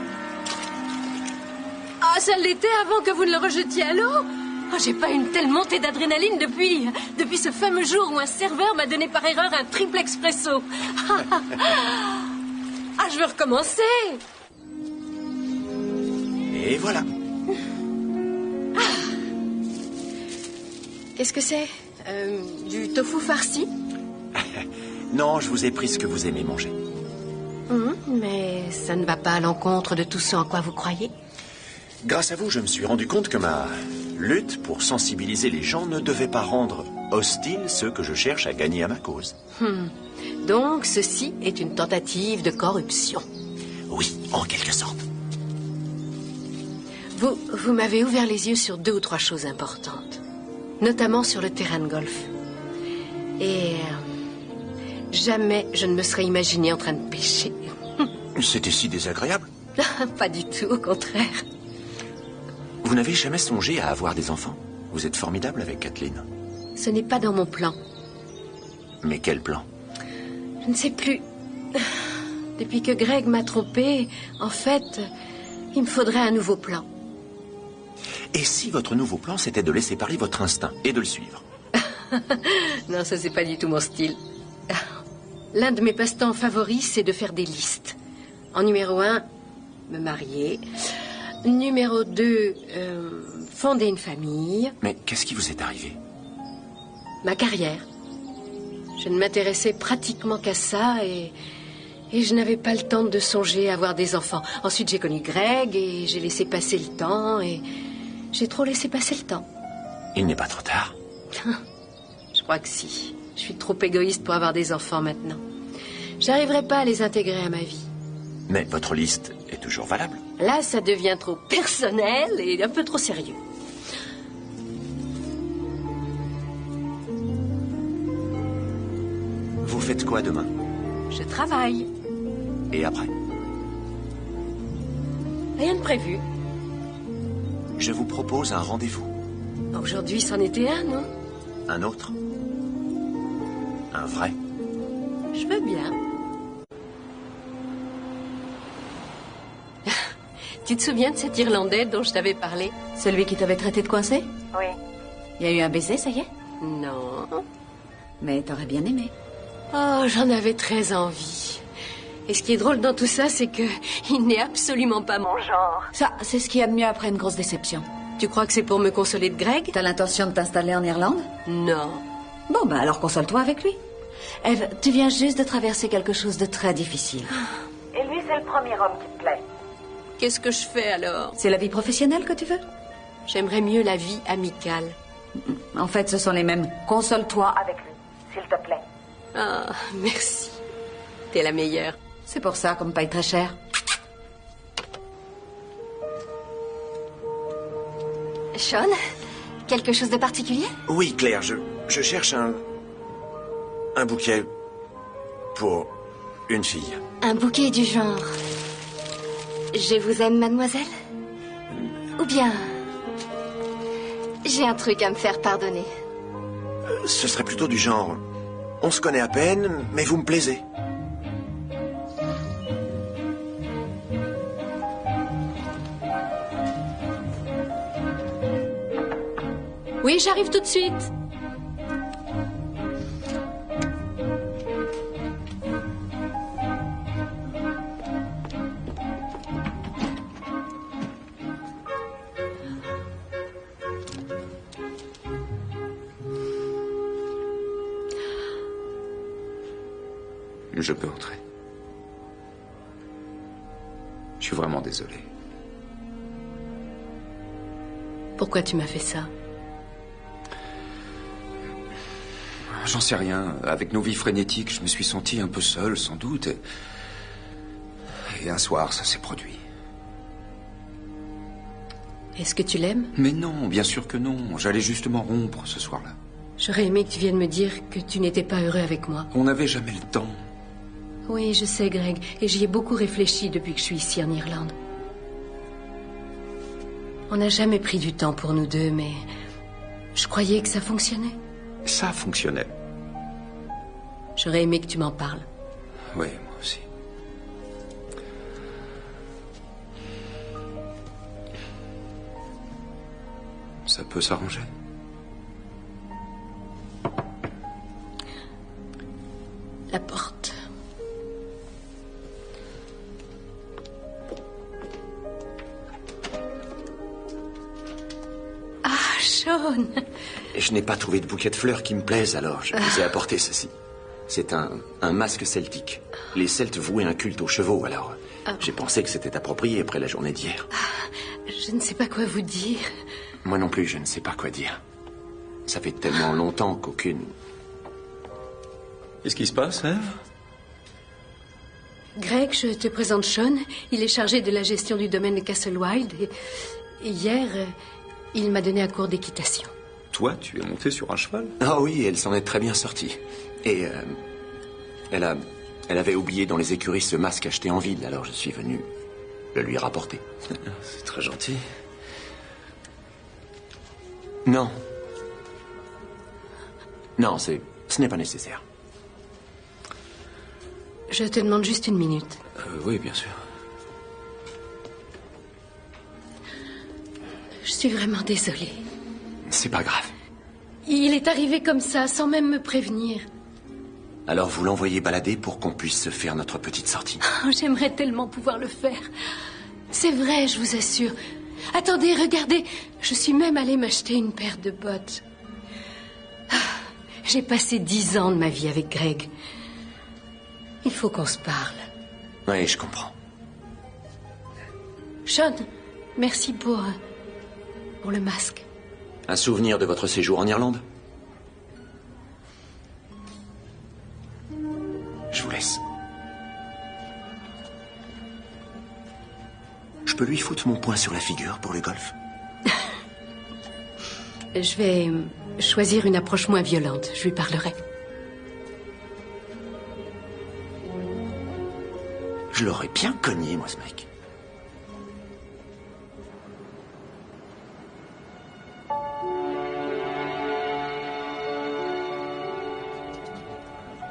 Ah, ça l'était avant que vous ne le rejetiez à l'eau. Oh, j'ai pas une telle montée d'adrénaline depuis ce fameux jour où un serveur m'a donné par erreur un triple expresso. Je veux recommencer. Et voilà. Qu'est-ce que c'est? Du tofu farci? Non, je vous ai pris ce que vous aimez manger. Mais ça ne va pas à l'encontre de tout ce en quoi vous croyez. Grâce à vous, je me suis rendu compte que ma lutte pour sensibiliser les gens ne devait pas rendre hostiles ceux que je cherche à gagner à ma cause. Donc, ceci est une tentative de corruption. Oui, en quelque sorte. Vous m'avez ouvert les yeux sur 2 ou 3 choses importantes. Notamment sur le terrain de golf. Et jamais je ne me serais imaginé en train de pêcher. C'était si désagréable? Pas du tout, au contraire. Vous n'avez jamais songé à avoir des enfants? Vous êtes formidable avec Kathleen. Ce n'est pas dans mon plan. Mais quel plan? Je ne sais plus. Depuis que Greg m'a trompée, en fait, il me faudrait un nouveau plan. Et si votre nouveau plan, c'était de laisser parler votre instinct et de le suivre? Non, ça, c'est pas du tout mon style. L'un de mes passe-temps favoris, c'est de faire des listes. En numéro 1, me marier. Numéro 2, fonder une famille. Mais qu'est-ce qui vous est arrivé? Ma carrière. Je ne m'intéressais pratiquement qu'à ça et je n'avais pas le temps de songer à avoir des enfants. Ensuite, j'ai connu Greg et j'ai laissé passer le temps et j'ai trop laissé passer le temps. Il n'est pas trop tard. Je crois que si. Je suis trop égoïste pour avoir des enfants maintenant. J'arriverai pas à les intégrer à ma vie. Mais votre liste est toujours valable. Là, ça devient trop personnel et un peu trop sérieux. Vous faites quoi demain? Je travaille. Et après? Rien de prévu. Je vous propose un rendez-vous. Aujourd'hui, c'en était un, non? Un autre? Un vrai? Je veux bien. Tu te souviens de cet Irlandais dont je t'avais parlé? Celui qui t'avait traité de coincé? Oui. Il y a eu un baiser, ça y est? Non. Mais t'aurais bien aimé. Oh, j'en avais très envie. Et ce qui est drôle dans tout ça, c'est que il n'est absolument pas mon genre. Ça, c'est ce qu'il y a de mieux après une grosse déception. Tu crois que c'est pour me consoler de Greg? T'as l'intention de t'installer en Irlande? Non. Bon, bah alors console-toi avec lui. Eve, tu viens juste de traverser quelque chose de très difficile. Et lui, c'est le premier homme qui te plaît. Qu'est-ce que je fais alors? C'est la vie professionnelle que tu veux? J'aimerais mieux la vie amicale. En fait, ce sont les mêmes. Console-toi. Avec lui, s'il te plaît. Ah, merci. T'es la meilleure. C'est pour ça qu'on me paye très cher. Sean, quelque chose de particulier? Oui, Claire, je cherche un bouquet pour une fille. Un bouquet du genre... Je vous aime, mademoiselle? Ou bien... J'ai un truc à me faire pardonner. Ce serait plutôt du genre... On se connaît à peine, mais vous me plaisez. Oui, j'arrive tout de suite. Je peux entrer. Je suis vraiment désolé. Pourquoi tu m'as fait ça? J'en sais rien. Avec nos vies frénétiques, je me suis senti un peu seul, sans doute. Et un soir, ça s'est produit. Est-ce que tu l'aimes? Mais non, bien sûr que non. J'allais justement rompre ce soir-là. J'aurais aimé que tu viennes me dire que tu n'étais pas heureux avec moi. On n'avait jamais le temps. Oui, je sais, Greg, et j'y ai beaucoup réfléchi depuis que je suis ici en Irlande. On n'a jamais pris du temps pour nous deux, mais je croyais que ça fonctionnait. Ça fonctionnait. J'aurais aimé que tu m'en parles. Oui, moi aussi. Ça peut s'arranger. La porte. Ah, Sean! Je n'ai pas trouvé de bouquet de fleurs qui me plaise, alors je vous ai apporté ceci. C'est un masque celtique. Les Celtes vouaient un culte aux chevaux, alors j'ai pensé que c'était approprié après la journée d'hier. Je ne sais pas quoi vous dire. Moi non plus, je ne sais pas quoi dire. Ça fait tellement longtemps qu'aucune... Qu'est-ce qui se passe, Eve? Greg, je te présente Sean. Il est chargé de la gestion du domaine de Castle-Wilde. Et hier, il m'a donné un cours d'équitation. Toi, tu es monté sur un cheval? Ah oui, elle s'en est très bien sortie. Et elle avait oublié dans les écuries ce masque acheté en ville, alors je suis venu le lui rapporter. C'est très gentil. Non. Non, ce n'est pas nécessaire. Je te demande juste une minute. Oui, bien sûr. Je suis vraiment désolée. C'est pas grave. Il est arrivé comme ça, sans même me prévenir. Alors vous l'envoyez balader pour qu'on puisse se faire notre petite sortie. Oh, j'aimerais tellement pouvoir le faire. C'est vrai, je vous assure. Attendez, regardez. Je suis même allée m'acheter une paire de bottes. J'ai passé 10 ans de ma vie avec Greg. Il faut qu'on se parle. Oui, je comprends. Sean, merci pour le masque. Un souvenir de votre séjour en Irlande? Je vous laisse. Je peux lui foutre mon poing sur la figure pour le golf? Je vais choisir une approche moins violente. Je lui parlerai. Je l'aurais bien cogné, moi, ce mec.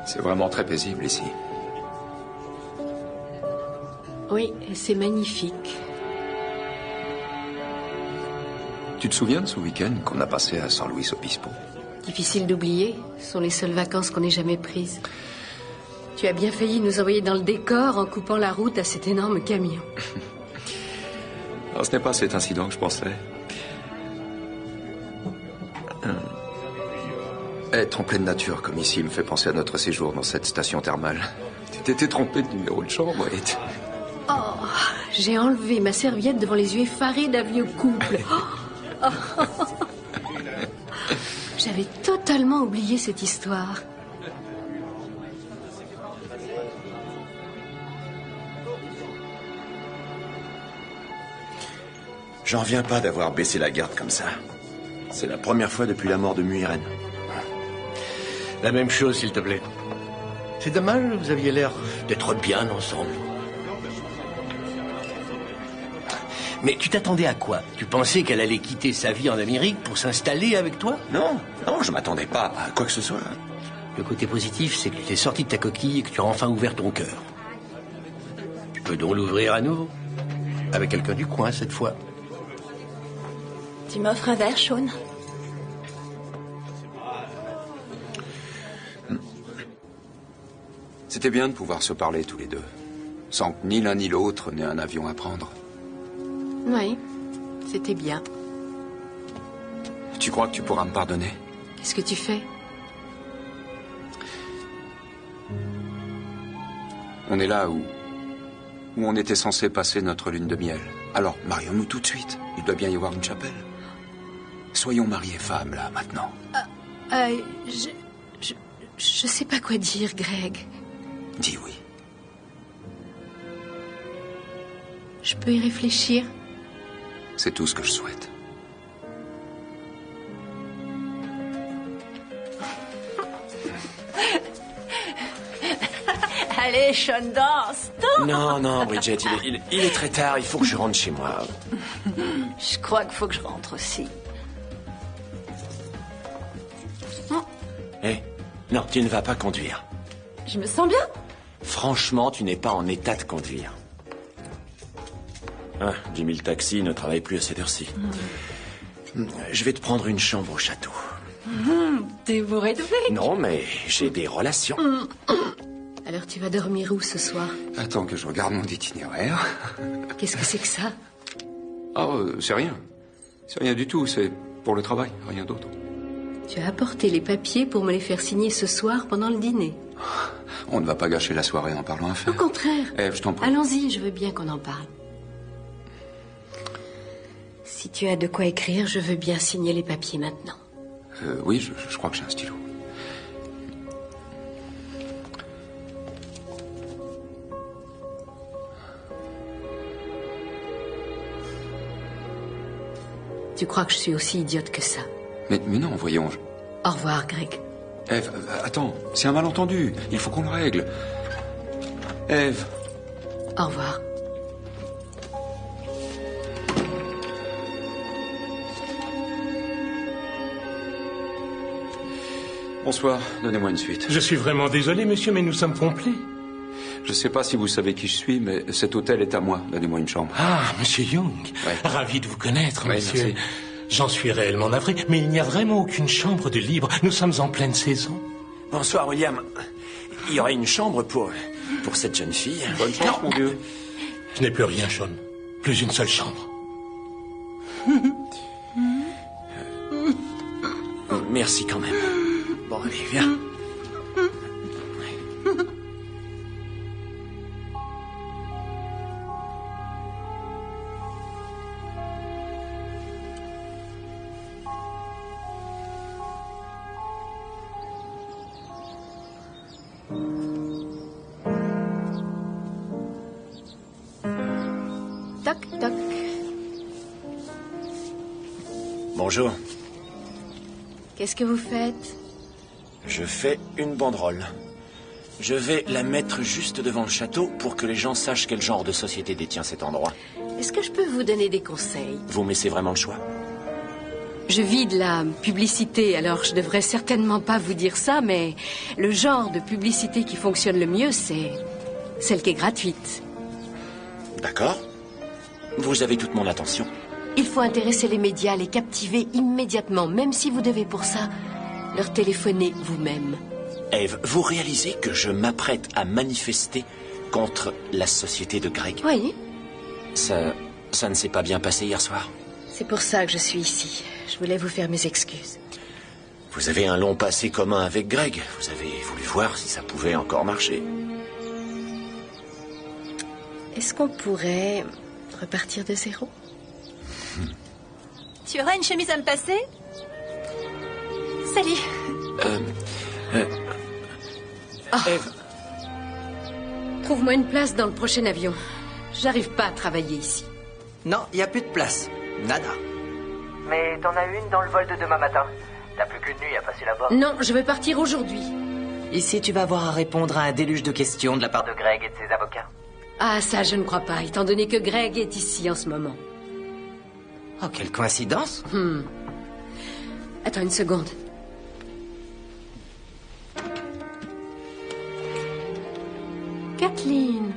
C'est vraiment très paisible ici. Oui, c'est magnifique. Tu te souviens de ce week-end qu'on a passé à San Luis Obispo? Difficile d'oublier, ce sont les seules vacances qu'on ait jamais prises. Tu as bien failli nous envoyer dans le décor en coupant la route à cet énorme camion. Alors, ce n'est pas cet incident que je pensais. Être en pleine nature comme ici me fait penser à notre séjour dans cette station thermale. Tu t'étais trompé de numéro de chambre et... Oh, j'ai enlevé ma serviette devant les yeux effarés d'un vieux couple. Oh. J'avais totalement oublié cette histoire. J'en reviens pas d'avoir baissé la garde comme ça. C'est la première fois depuis la mort de Muiren. La même chose, s'il te plaît. C'est dommage, vous aviez l'air d'être bien ensemble. Mais tu t'attendais à quoi? Tu pensais qu'elle allait quitter sa vie en Amérique pour s'installer avec toi? Non, je m'attendais pas à quoi que ce soit. Le côté positif, c'est que tu t'es sorti de ta coquille et que tu as enfin ouvert ton cœur. Tu peux donc l'ouvrir à nouveau. Avec quelqu'un du coin, cette fois. Tu m'offres un verre, Sean? C'était bien de pouvoir se parler tous les deux, sans que ni l'un ni l'autre n'ait un avion à prendre. Oui, c'était bien. Tu crois que tu pourras me pardonner? Qu'est-ce que tu fais? On est là où on était censé passer notre lune de miel. Alors, marions-nous tout de suite. Il doit bien y avoir une chapelle. Soyons mariés femmes, là, maintenant. Je sais pas quoi dire, Greg. Dis oui. Je peux y réfléchir? C'est tout ce que je souhaite. Allez, Sean, danse. Non, Bridget, il est très tard, il faut que je rentre chez moi. Je crois qu'il faut que je rentre aussi. Non, tu ne vas pas conduire. Je me sens bien. Franchement, tu n'es pas en état de conduire. Jimmy le taxi ne travaille plus à cette heure-ci. Je vais te prendre une chambre au château. T'es bourré de fric. Non, mais j'ai des relations. Alors tu vas dormir où ce soir? Attends que je regarde mon itinéraire. Qu'est-ce que c'est que ça? C'est rien. C'est rien du tout, c'est pour le travail, rien d'autre. Tu as apporté les papiers pour me les faire signer ce soir pendant le dîner. On ne va pas gâcher la soirée en parlant affaires. Au contraire. Ève, je t'en prie. Allons-y, je veux bien qu'on en parle. Si tu as de quoi écrire, je veux bien signer les papiers maintenant. Oui, je crois que j'ai un stylo. Tu crois que je suis aussi idiote que ça? Mais non, voyons. Au revoir, Greg. Ève, attends, c'est un malentendu. Il faut qu'on le règle. Ève. Au revoir. Bonsoir, donnez-moi une suite. Je suis vraiment désolé, monsieur, mais nous sommes complets. Je ne sais pas si vous savez qui je suis, mais cet hôtel est à moi. Donnez-moi une chambre. Ah, monsieur Young. Ouais. Ravi de vous connaître, Ouais, monsieur. merci. J'en suis réellement navré, mais il n'y a vraiment aucune chambre de libre. Nous sommes en pleine saison. Bonsoir, William. Il y aurait une chambre pour cette jeune fille. Bonne chance, mon vieux. Je n'ai plus rien, Sean. Plus une seule chambre. Merci quand même. Bon, allez, viens. Toc, toc. Bonjour. Qu'est-ce que vous faites? Je fais une banderole. Je vais la mettre juste devant le château pour que les gens sachent quel genre de société détient cet endroit. Est-ce que je peux vous donner des conseils? Vous me laissez vraiment le choix? Je vis de la publicité, alors je devrais certainement pas vous dire ça, mais le genre de publicité qui fonctionne le mieux, c'est celle qui est gratuite. D'accord. Vous avez toute mon attention. Il faut intéresser les médias, les captiver immédiatement, même si vous devez pour ça leur téléphoner vous-même. Eve, vous réalisez que je m'apprête à manifester contre la société de Greg? Oui. Ça ne s'est pas bien passé hier soir. C'est pour ça que je suis ici. Je voulais vous faire mes excuses. Vous avez un long passé commun avec Greg. Vous avez voulu voir si ça pouvait encore marcher. Est-ce qu'on pourrait repartir de zéro? Tu auras une chemise à me passer? Salut. Eve. Trouve-moi une place dans le prochain avion. J'arrive pas à travailler ici. Non, il n'y a plus de place. Nada. Mais t'en as une dans le vol de demain matin. T'as plus qu'une nuit à passer là-bas. Non, je vais partir aujourd'hui. Ici, tu vas avoir à répondre à un déluge de questions de la part De Greg et de ses avocats. Ah, ça, je ne crois pas, étant donné que Greg est ici en ce moment. Oh, quelle coïncidence. Attends une seconde. Kathleen.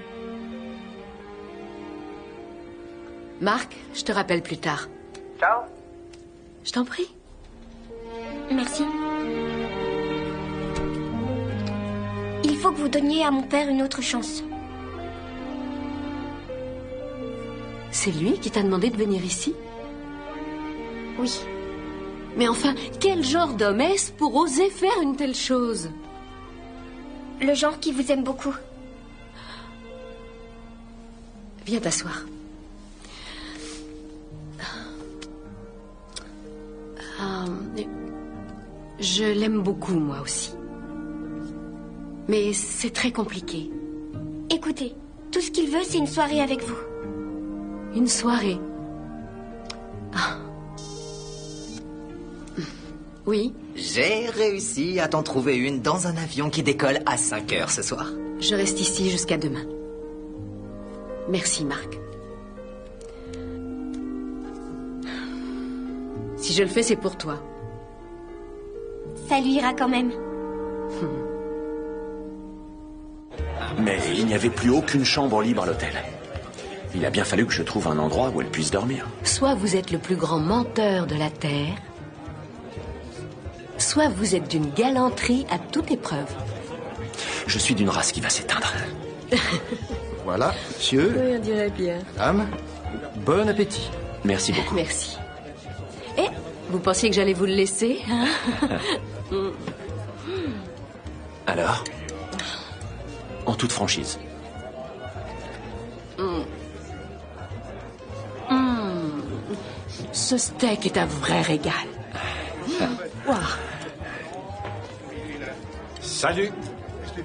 Marc, je te rappelle plus tard. Ciao. Je t'en prie. Merci. Il faut que vous donniez à mon père une autre chance. C'est lui qui t'a demandé de venir ici? Oui. Mais enfin, quel genre d'homme est-ce pour oser faire une telle chose? Le genre qui vous aime beaucoup. Viens t'asseoir. Je l'aime beaucoup, moi aussi. Mais c'est très compliqué. Écoutez, tout ce qu'il veut, c'est une soirée avec vous. Une soirée? Ah. Oui? J'ai réussi à t'en trouver une dans un avion qui décolle à 5 heures ce soir. Je reste ici jusqu'à demain. Merci, Marc. Si je le fais, c'est pour toi. Ça lui ira quand même. Mais il n'y avait plus aucune chambre libre à l'hôtel. Il a bien fallu que je trouve un endroit où elle puisse dormir. Soit vous êtes le plus grand menteur de la Terre, soit vous êtes d'une galanterie à toute épreuve. Je suis d'une race qui va s'éteindre. Voilà, monsieur. Oui, on dirait bien. Madame, bon appétit. Merci beaucoup. Merci. Et vous pensiez que j'allais vous le laisser, hein? Alors? En toute franchise. Ce steak est un vrai régal. Wow. Salut. Elle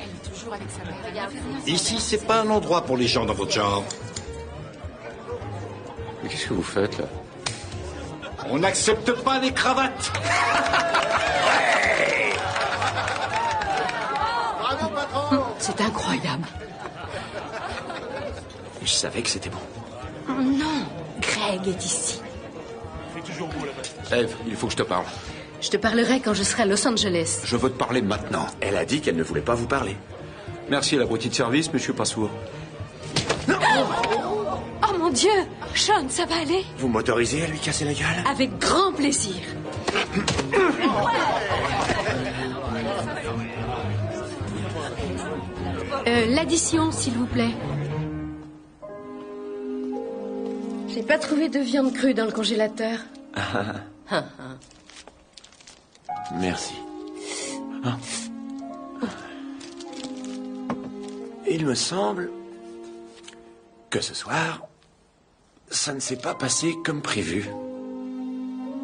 est toujours avec sa mère. Regarde. Ici, c'est pas un endroit pour les gens dans votre genre. Mais qu'est-ce que vous faites, là? On n'accepte pas les cravates. C'est incroyable. Je savais que c'était bon. Non, Greg est ici. Eve, il faut que je te parle. Je te parlerai quand je serai à Los Angeles. Je veux te parler maintenant. Elle a dit qu'elle ne voulait pas vous parler. Merci à l'abruti de service, mais je suis pas sourd. Oh mon Dieu! Sean, ça va aller? Vous m'autorisez à lui casser la gueule? Avec grand plaisir. L'addition, s'il vous plaît. J'ai pas trouvé de viande crue dans le congélateur. Merci. Hein? Il me semble que ce soir, ça ne s'est pas passé comme prévu.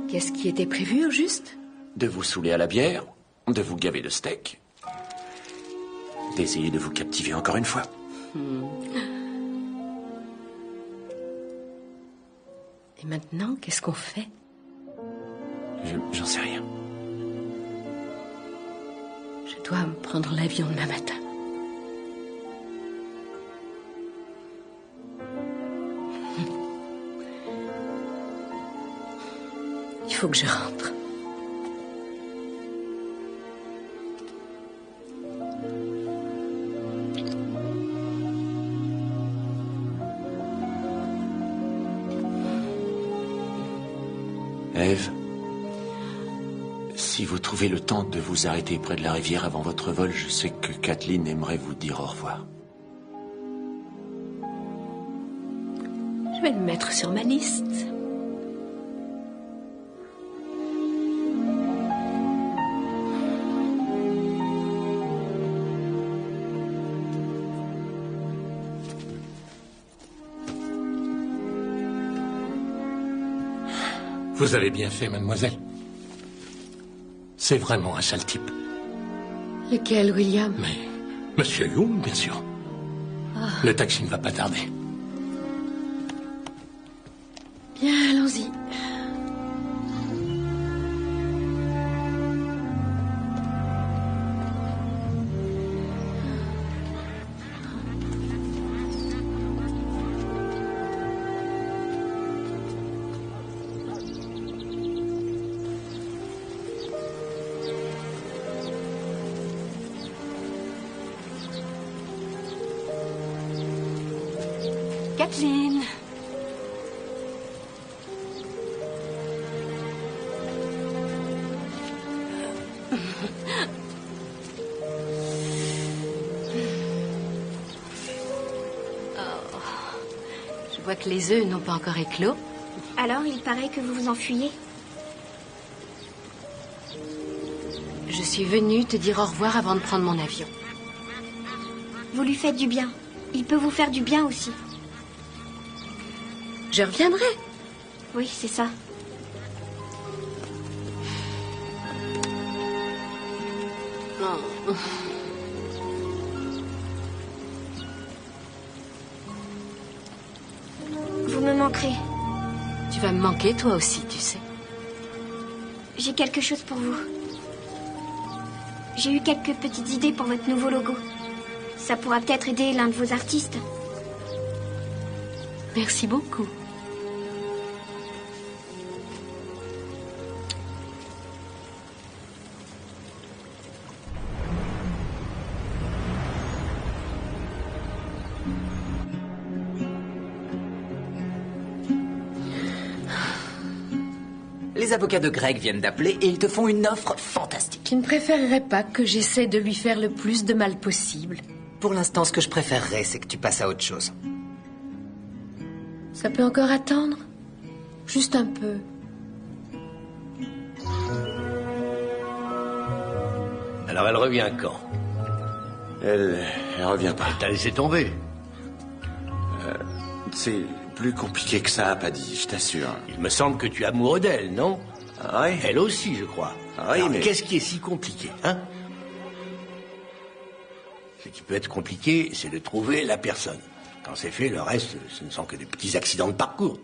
Qu'est-ce qui était prévu au juste? De vous saouler à la bière, de vous gaver de steak, d'essayer de vous captiver encore une fois. Et maintenant, qu'est-ce qu'on fait? J'en sais rien. Je dois me prendre l'avion demain matin. Il faut que je rentre. Eve, Si vous trouvez le temps de vous arrêter près de la rivière avant votre vol, je sais que Kathleen aimerait vous dire au revoir. Je vais le mettre sur ma liste. Vous avez bien fait, mademoiselle. C'est vraiment un sale type. Lequel, William? Mais Monsieur Young, bien sûr. Le taxi ne va pas tarder. Bien, allons-y. Kathleen. Je vois que les œufs n'ont pas encore éclos. Alors, il paraît que vous vous enfuyez. Je suis venue te dire au revoir avant de prendre mon avion. Vous lui faites du bien. Il peut vous faire du bien aussi. Je reviendrai. Oui, c'est ça. Oh. Vous me manquerez. Tu vas me manquer, toi aussi, tu sais. J'ai quelque chose pour vous. J'ai eu quelques petites idées pour votre nouveau logo. Ça pourra peut-être aider l'un de vos artistes. Merci beaucoup. Les avocats de Greg viennent d'appeler et ils te font une offre fantastique. Tu ne préférerais pas que j'essaie de lui faire le plus de mal possible? Pour l'instant, ce que je préférerais, c'est que tu passes à autre chose. Ça peut encore attendre? Juste un peu. Alors elle revient quand? Elle revient pas. T'as laissé tomber. C'est plus compliqué que ça, Paddy, je t'assure. Il me semble que tu es amoureux d'elle, non? Ah oui. Elle aussi, je crois. Ah oui, alors, mais... qu'est-ce qui est si compliqué, hein? Ce qui peut être compliqué, c'est de trouver la personne. Quand c'est fait, le reste, ce ne sont que des petits accidents de parcours.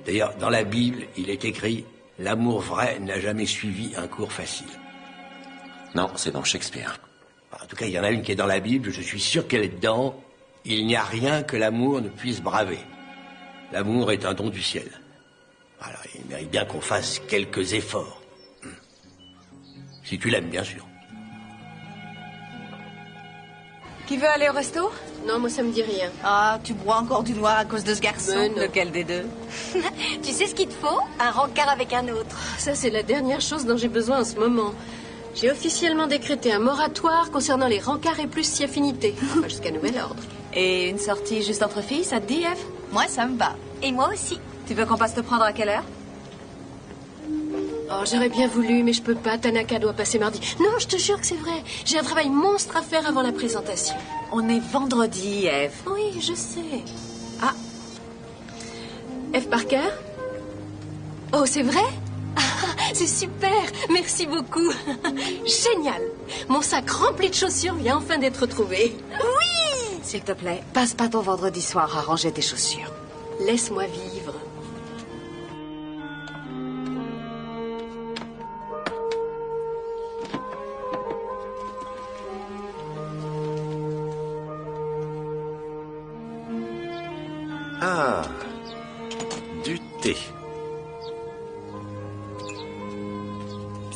D'ailleurs, dans la Bible, il est écrit « L'amour vrai n'a jamais suivi un cours facile ». Non, c'est dans Shakespeare. En tout cas, il y en a une qui est dans la Bible, je suis sûr qu'elle est dedans. Il n'y a rien que l'amour ne puisse braver. L'amour est un don du ciel. Alors, il mérite bien qu'on fasse quelques efforts. Si tu l'aimes, bien sûr. Qui veut aller au resto? Non, moi ça me dit rien. Ah, tu bois encore du noir à cause de ce garçon? Lequel des deux? Tu sais ce qu'il te faut? Un rencard avec un autre. Ça, c'est la dernière chose dont j'ai besoin en ce moment. J'ai officiellement décrété un moratoire concernant les rencarts et plus si affinités. Enfin, jusqu'à nouvel ordre. Et une sortie juste entre filles, ça te dit, Eve? Moi, ça me va. Et moi aussi. Tu veux qu'on passe te prendre à quelle heure? Oh, j'aurais bien voulu, mais je peux pas. Tanaka doit passer mardi. Non, je te jure que c'est vrai. J'ai un travail monstre à faire avant la présentation. On est vendredi, Eve. Oui, je sais. Ah. Eve Parker? Oh, c'est vrai? Ah, c'est super. Merci beaucoup. Génial. Mon sac rempli de chaussures vient enfin d'être trouvé. Oui! S'il te plaît, passe pas ton vendredi soir à ranger tes chaussures. Laisse-moi vivre. Ah, du thé.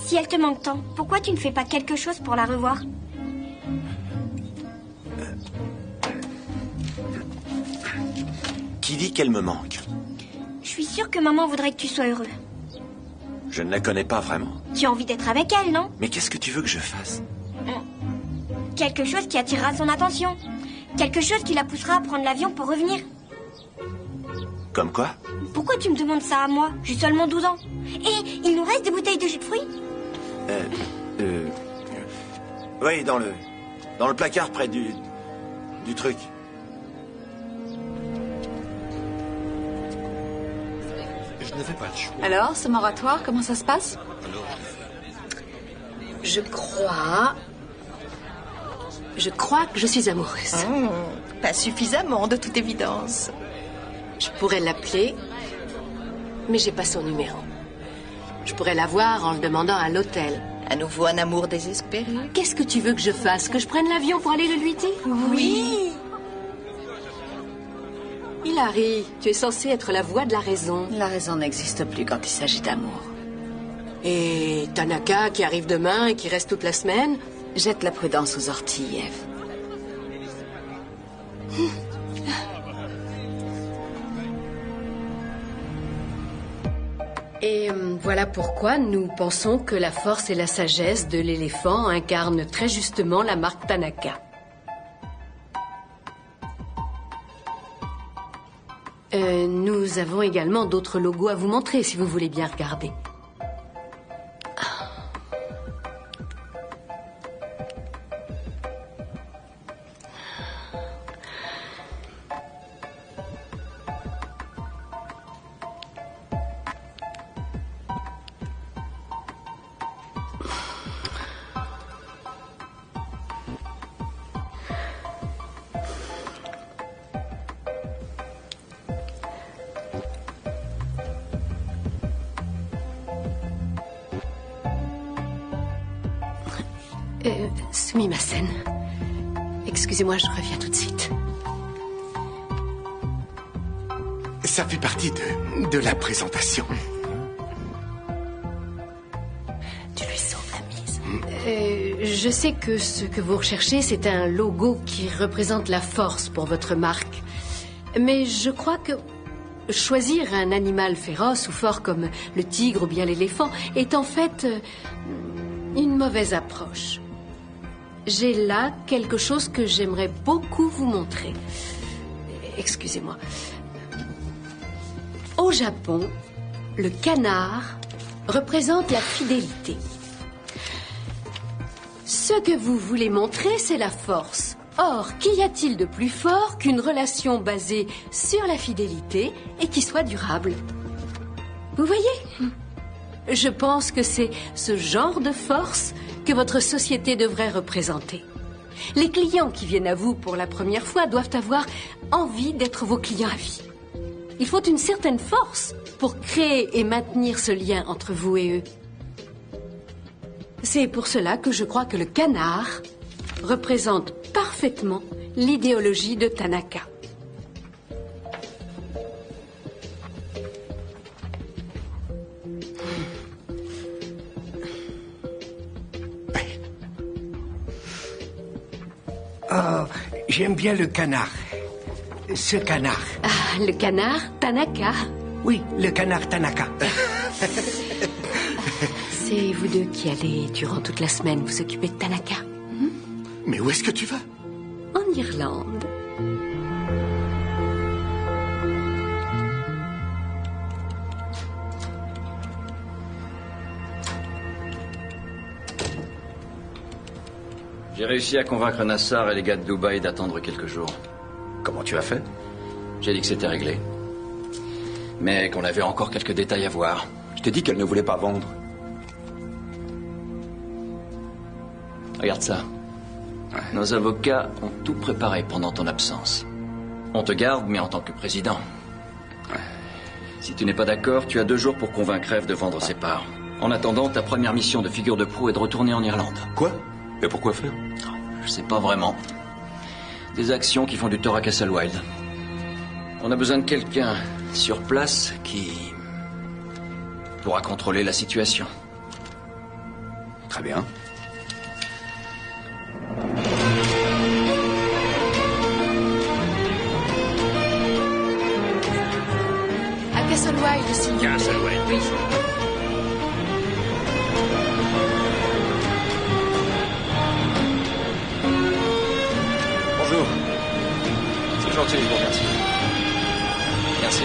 Si elle te manque tant, pourquoi tu ne fais pas quelque chose pour la revoir? Qui dit qu'elle me manque? Je suis sûre que maman voudrait que tu sois heureux. Je ne la connais pas vraiment. Tu as envie d'être avec elle, non? Mais qu'est-ce que tu veux que je fasse? Quelque chose qui attirera son attention. Quelque chose qui la poussera à prendre l'avion pour revenir. Comme quoi? Pourquoi tu me demandes ça à moi? J'ai seulement 12 ans. Et il nous reste des bouteilles de jus de fruits? Oui, dans le placard près du truc. Je n'avais pas de choix. Alors, ce moratoire, comment ça se passe? Je crois que je suis amoureuse. Pas suffisamment, de toute évidence. Je pourrais l'appeler, mais j'ai pas son numéro. Je pourrais la voir en le demandant à l'hôtel. À nouveau un amour désespéré. Qu'est-ce que tu veux que je fasse? Que je prenne l'avion pour aller le lui dire? Oui. Hilary, tu es censée être la voix de la raison. La raison n'existe plus quand il s'agit d'amour. Et Tanaka qui arrive demain et qui reste toute la semaine? Jette la prudence aux orties, Eve. Et voilà pourquoi nous pensons que la force et la sagesse de l'éléphant incarnent très justement la marque Tanaka. Nous avons également d'autres logos à vous montrer si vous voulez bien regarder. Sumimasen. Excusez-moi, je reviens tout de suite. Ça fait partie de la présentation. Tu lui sauves la mise. Je sais que ce que vous recherchez, c'est un logo qui représente la force pour votre marque. Mais je crois que choisir un animal féroce ou fort comme le tigre ou bien l'éléphant est en fait une mauvaise approche. J'ai là quelque chose que j'aimerais beaucoup vous montrer. Excusez-moi. Au Japon, le canard représente la fidélité. Ce que vous voulez montrer, c'est la force. Or, qu'y a-t-il de plus fort qu'une relation basée sur la fidélité et qui soit durable? Vous voyez? Je pense que c'est ce genre de force que votre société devrait représenter. Les clients qui viennent à vous pour la première fois doivent avoir envie d'être vos clients à vie. Il faut une certaine force pour créer et maintenir ce lien entre vous et eux. C'est pour cela que je crois que le canard représente parfaitement l'idéologie de Tanaka. Oh, j'aime bien le canard. Ce canard. Ah, le canard Tanaka. Oui, le canard Tanaka. C'est vous deux qui allez, durant toute la semaine, vous occuper de Tanaka. Mais où est-ce que tu vas? En Irlande. J'ai réussi à convaincre Nassar et les gars de Dubaï d'attendre quelques jours. Comment tu as fait? J'ai dit que c'était réglé. Mais qu'on avait encore quelques détails à voir. Je t'ai dit qu'elle ne voulait pas vendre. Regarde ça. Nos avocats ont tout préparé pendant ton absence. On te garde, mais en tant que président. Si tu n'es pas d'accord, tu as 2 jours pour convaincre Eve de vendre ses parts. En attendant, ta première mission de figure de proue est de retourner en Irlande. Quoi? Et pourquoi faire? Je sais pas vraiment. Des actions qui font du tort à Castlewild. On a besoin de quelqu'un sur place qui pourra contrôler la situation. Très bien. À Castlewild, s'il vous plaît. Castlewild. Oui. Gentil, je vous remercie. Merci.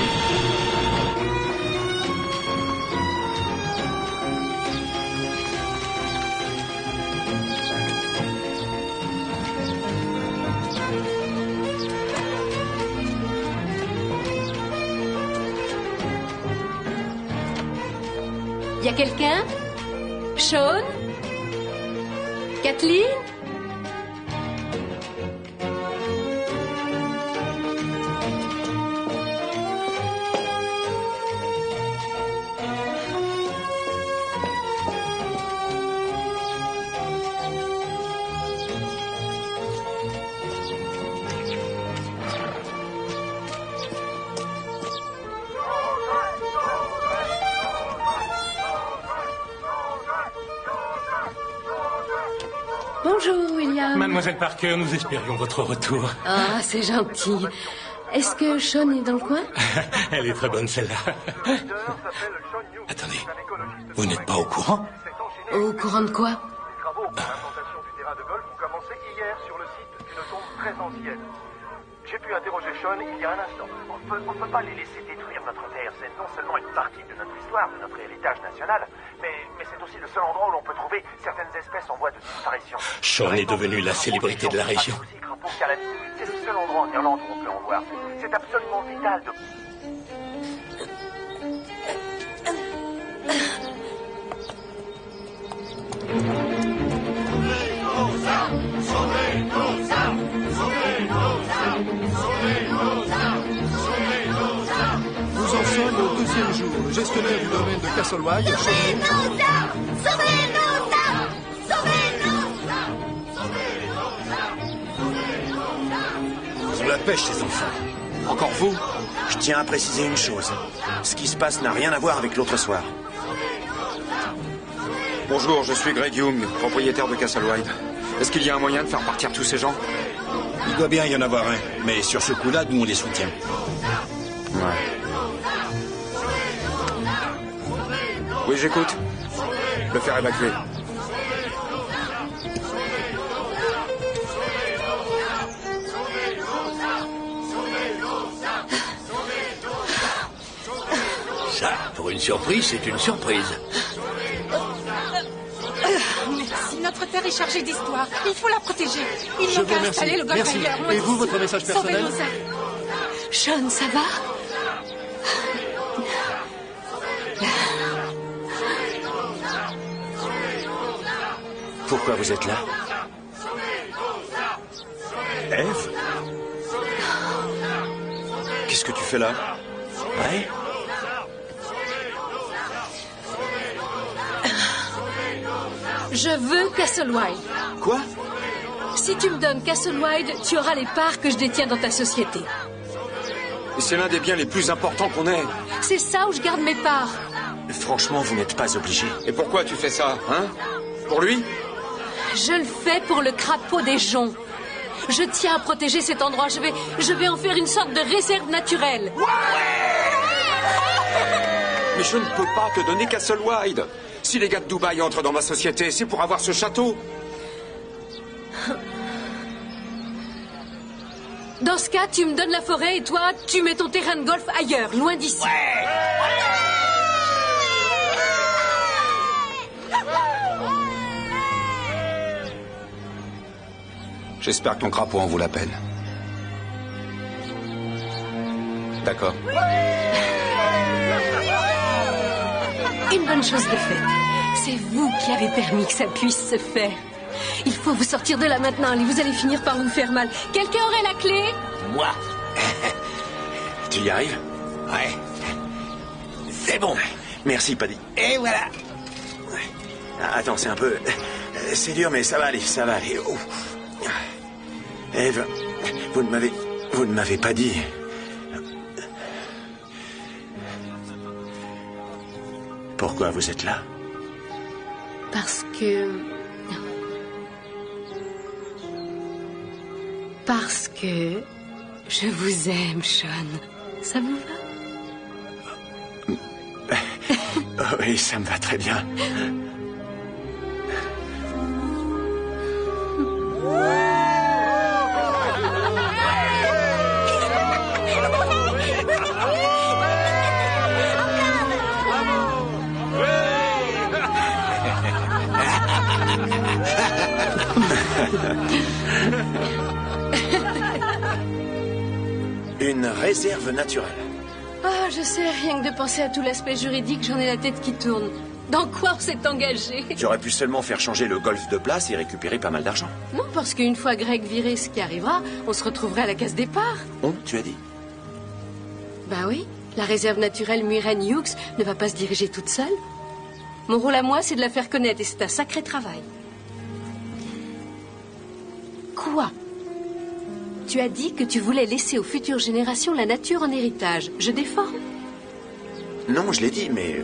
Y a quelqu'un? Sean? Kathleen? Bonjour, William. Mademoiselle Parker, nous espérions votre retour. Ah, c'est gentil. Est-ce que Sean est dans le coin? Elle est très bonne, celle-là. Attendez, vous n'êtes pas au courant? Au courant de quoi? Les travaux pour l'implantation du terrain de golf ont commencé hier sur le site d'une tombe très ancienne. J'ai pu interroger Sean il y a un instant. On ne peut pas les laisser détruire notre terre. C'est non seulement une partie de notre histoire, de notre héritage national, mais c'est aussi le seul endroit où l'on peut trouver certaines espèces en voie de disparition. Sean est devenu la célébrité de la région. C'est le seul endroit en Irlande où on peut en voir. C'est absolument vital de... Nous en sommes au deuxième jour. Le gestionnaire du domaine de Castlewide, Ils ont la pêche, ces enfants. Encore vous? Je tiens à préciser une chose. Ce qui se passe n'a rien à voir avec l'autre soir. Bonjour, je suis Greg Young, propriétaire de Castlewide. Est-ce qu'il y a un moyen de faire partir tous ces gens? Il doit bien y en avoir un, mais sur ce coup-là, nous on les soutient. Ouais. Oui, j'écoute. Le faire évacuer. Ça, pour une surprise, c'est une surprise. Merci, notre terre est chargée d'histoire. Il faut la protéger. Il Je nous vous a remercie. installé le golf Merci. ailleurs, loin Et vous, d'ici. votre message personnel? Sauvez-nous. Sean, ça va? Pourquoi vous êtes là? Eve? Qu'est-ce que tu fais là? Ouais? Je veux Castlewide. Quoi? Si tu me donnes Castlewide, tu auras les parts que je détiens dans ta société. Et c'est l'un des biens les plus importants qu'on ait. C'est ça où je garde mes parts. Franchement, vous n'êtes pas obligé. Et pourquoi tu fais ça, hein? Pour lui? Je le fais pour le crapaud des joncs. Je tiens à protéger cet endroit. Je vais en faire une sorte de réserve naturelle. Mais je ne peux pas te donner Castlewide. Si les gars de Dubaï entrent dans ma société, c'est pour avoir ce château. Dans ce cas, tu me donnes la forêt et toi, tu mets ton terrain de golf ailleurs, loin d'ici. J'espère que ton crapaud en vaut la peine. D'accord. Une bonne chose de faite. C'est vous qui avez permis que ça puisse se faire. Il faut vous sortir de là maintenant, et vous allez finir par vous faire mal. Quelqu'un aurait la clé? Moi. Tu y arrives? Ouais. C'est bon. Merci, Paddy. Et voilà. Ah, attends, c'est un peu... C'est dur, mais ça va aller, ça va aller. Oh. Eve, vous ne m'avez pas dit... Pourquoi vous êtes là? Parce que je vous aime, Sean. Ça vous va? Oh, oui, ça me va très bien. Une réserve naturelle. Ah, je sais, rien que de penser à tout l'aspect juridique, j'en ai la tête qui tourne. Dans quoi on s'est engagé? Tu aurais pu seulement faire changer le golf de place et récupérer pas mal d'argent. Non, parce qu'une fois Greg viré, ce qui arrivera, on se retrouverait à la case départ. Oh, tu as dit? Ben oui, la réserve naturelle Muiren Hughes ne va pas se diriger toute seule. Mon rôle à moi, c'est de la faire connaître et c'est un sacré travail. Quoi? Tu as dit que tu voulais laisser aux futures générations la nature en héritage. Je défends. Non, je l'ai dit, mais...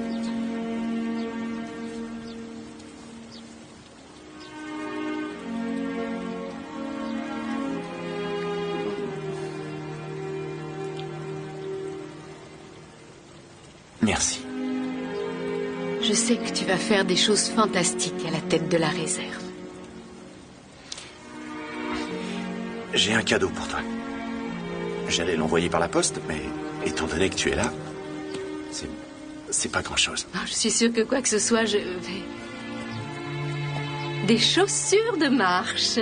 Merci. Je sais que tu vas faire des choses fantastiques à la tête de la réserve. J'ai un cadeau pour toi. J'allais l'envoyer par la poste, mais étant donné que tu es là, c'est pas grand-chose. Oh, je suis sûre que quoi que ce soit, je vais... Des chaussures de marche.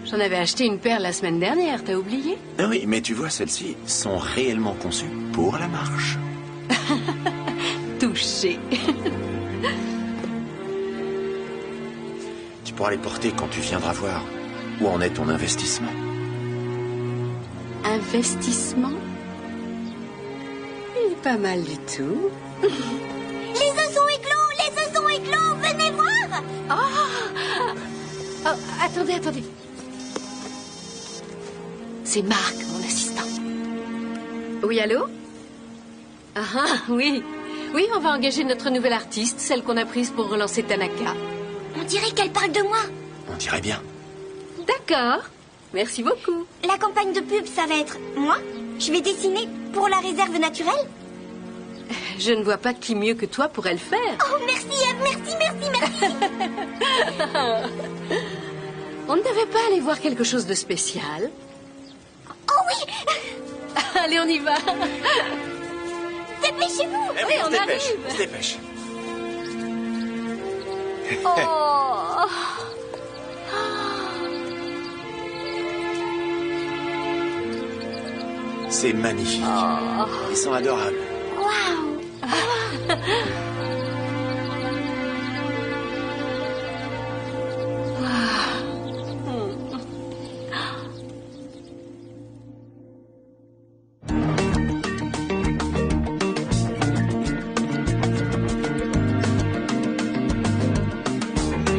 J'en avais acheté une paire la semaine dernière, t'as oublié? Ah oui, mais tu vois, celles-ci sont réellement conçues pour la marche. Touché. Tu pourras les porter quand tu viendras voir où en est ton investissement. Investissement? Il est pas mal du tout. Les œufs sont éclos! Les œufs sont éclos! Venez voir! Oh, attendez. C'est Marc, mon assistant. Oui, allô? Oui. Oui, on va engager notre nouvelle artiste, celle qu'on a prise pour relancer Tanaka. On dirait qu'elle parle de moi. On dirait bien. D'accord. Merci beaucoup. La campagne de pub, ça va être moi. Je vais dessiner pour la réserve naturelle. Je ne vois pas qui mieux que toi pourrait le faire. Oh, merci, Eve, merci. On ne devait pas aller voir quelque chose de spécial? Oh oui. Allez, on y va. Dépêchez-vous. Eh oui, on se dépêche. Oh. C'est magnifique. Ils sont adorables. Waouh.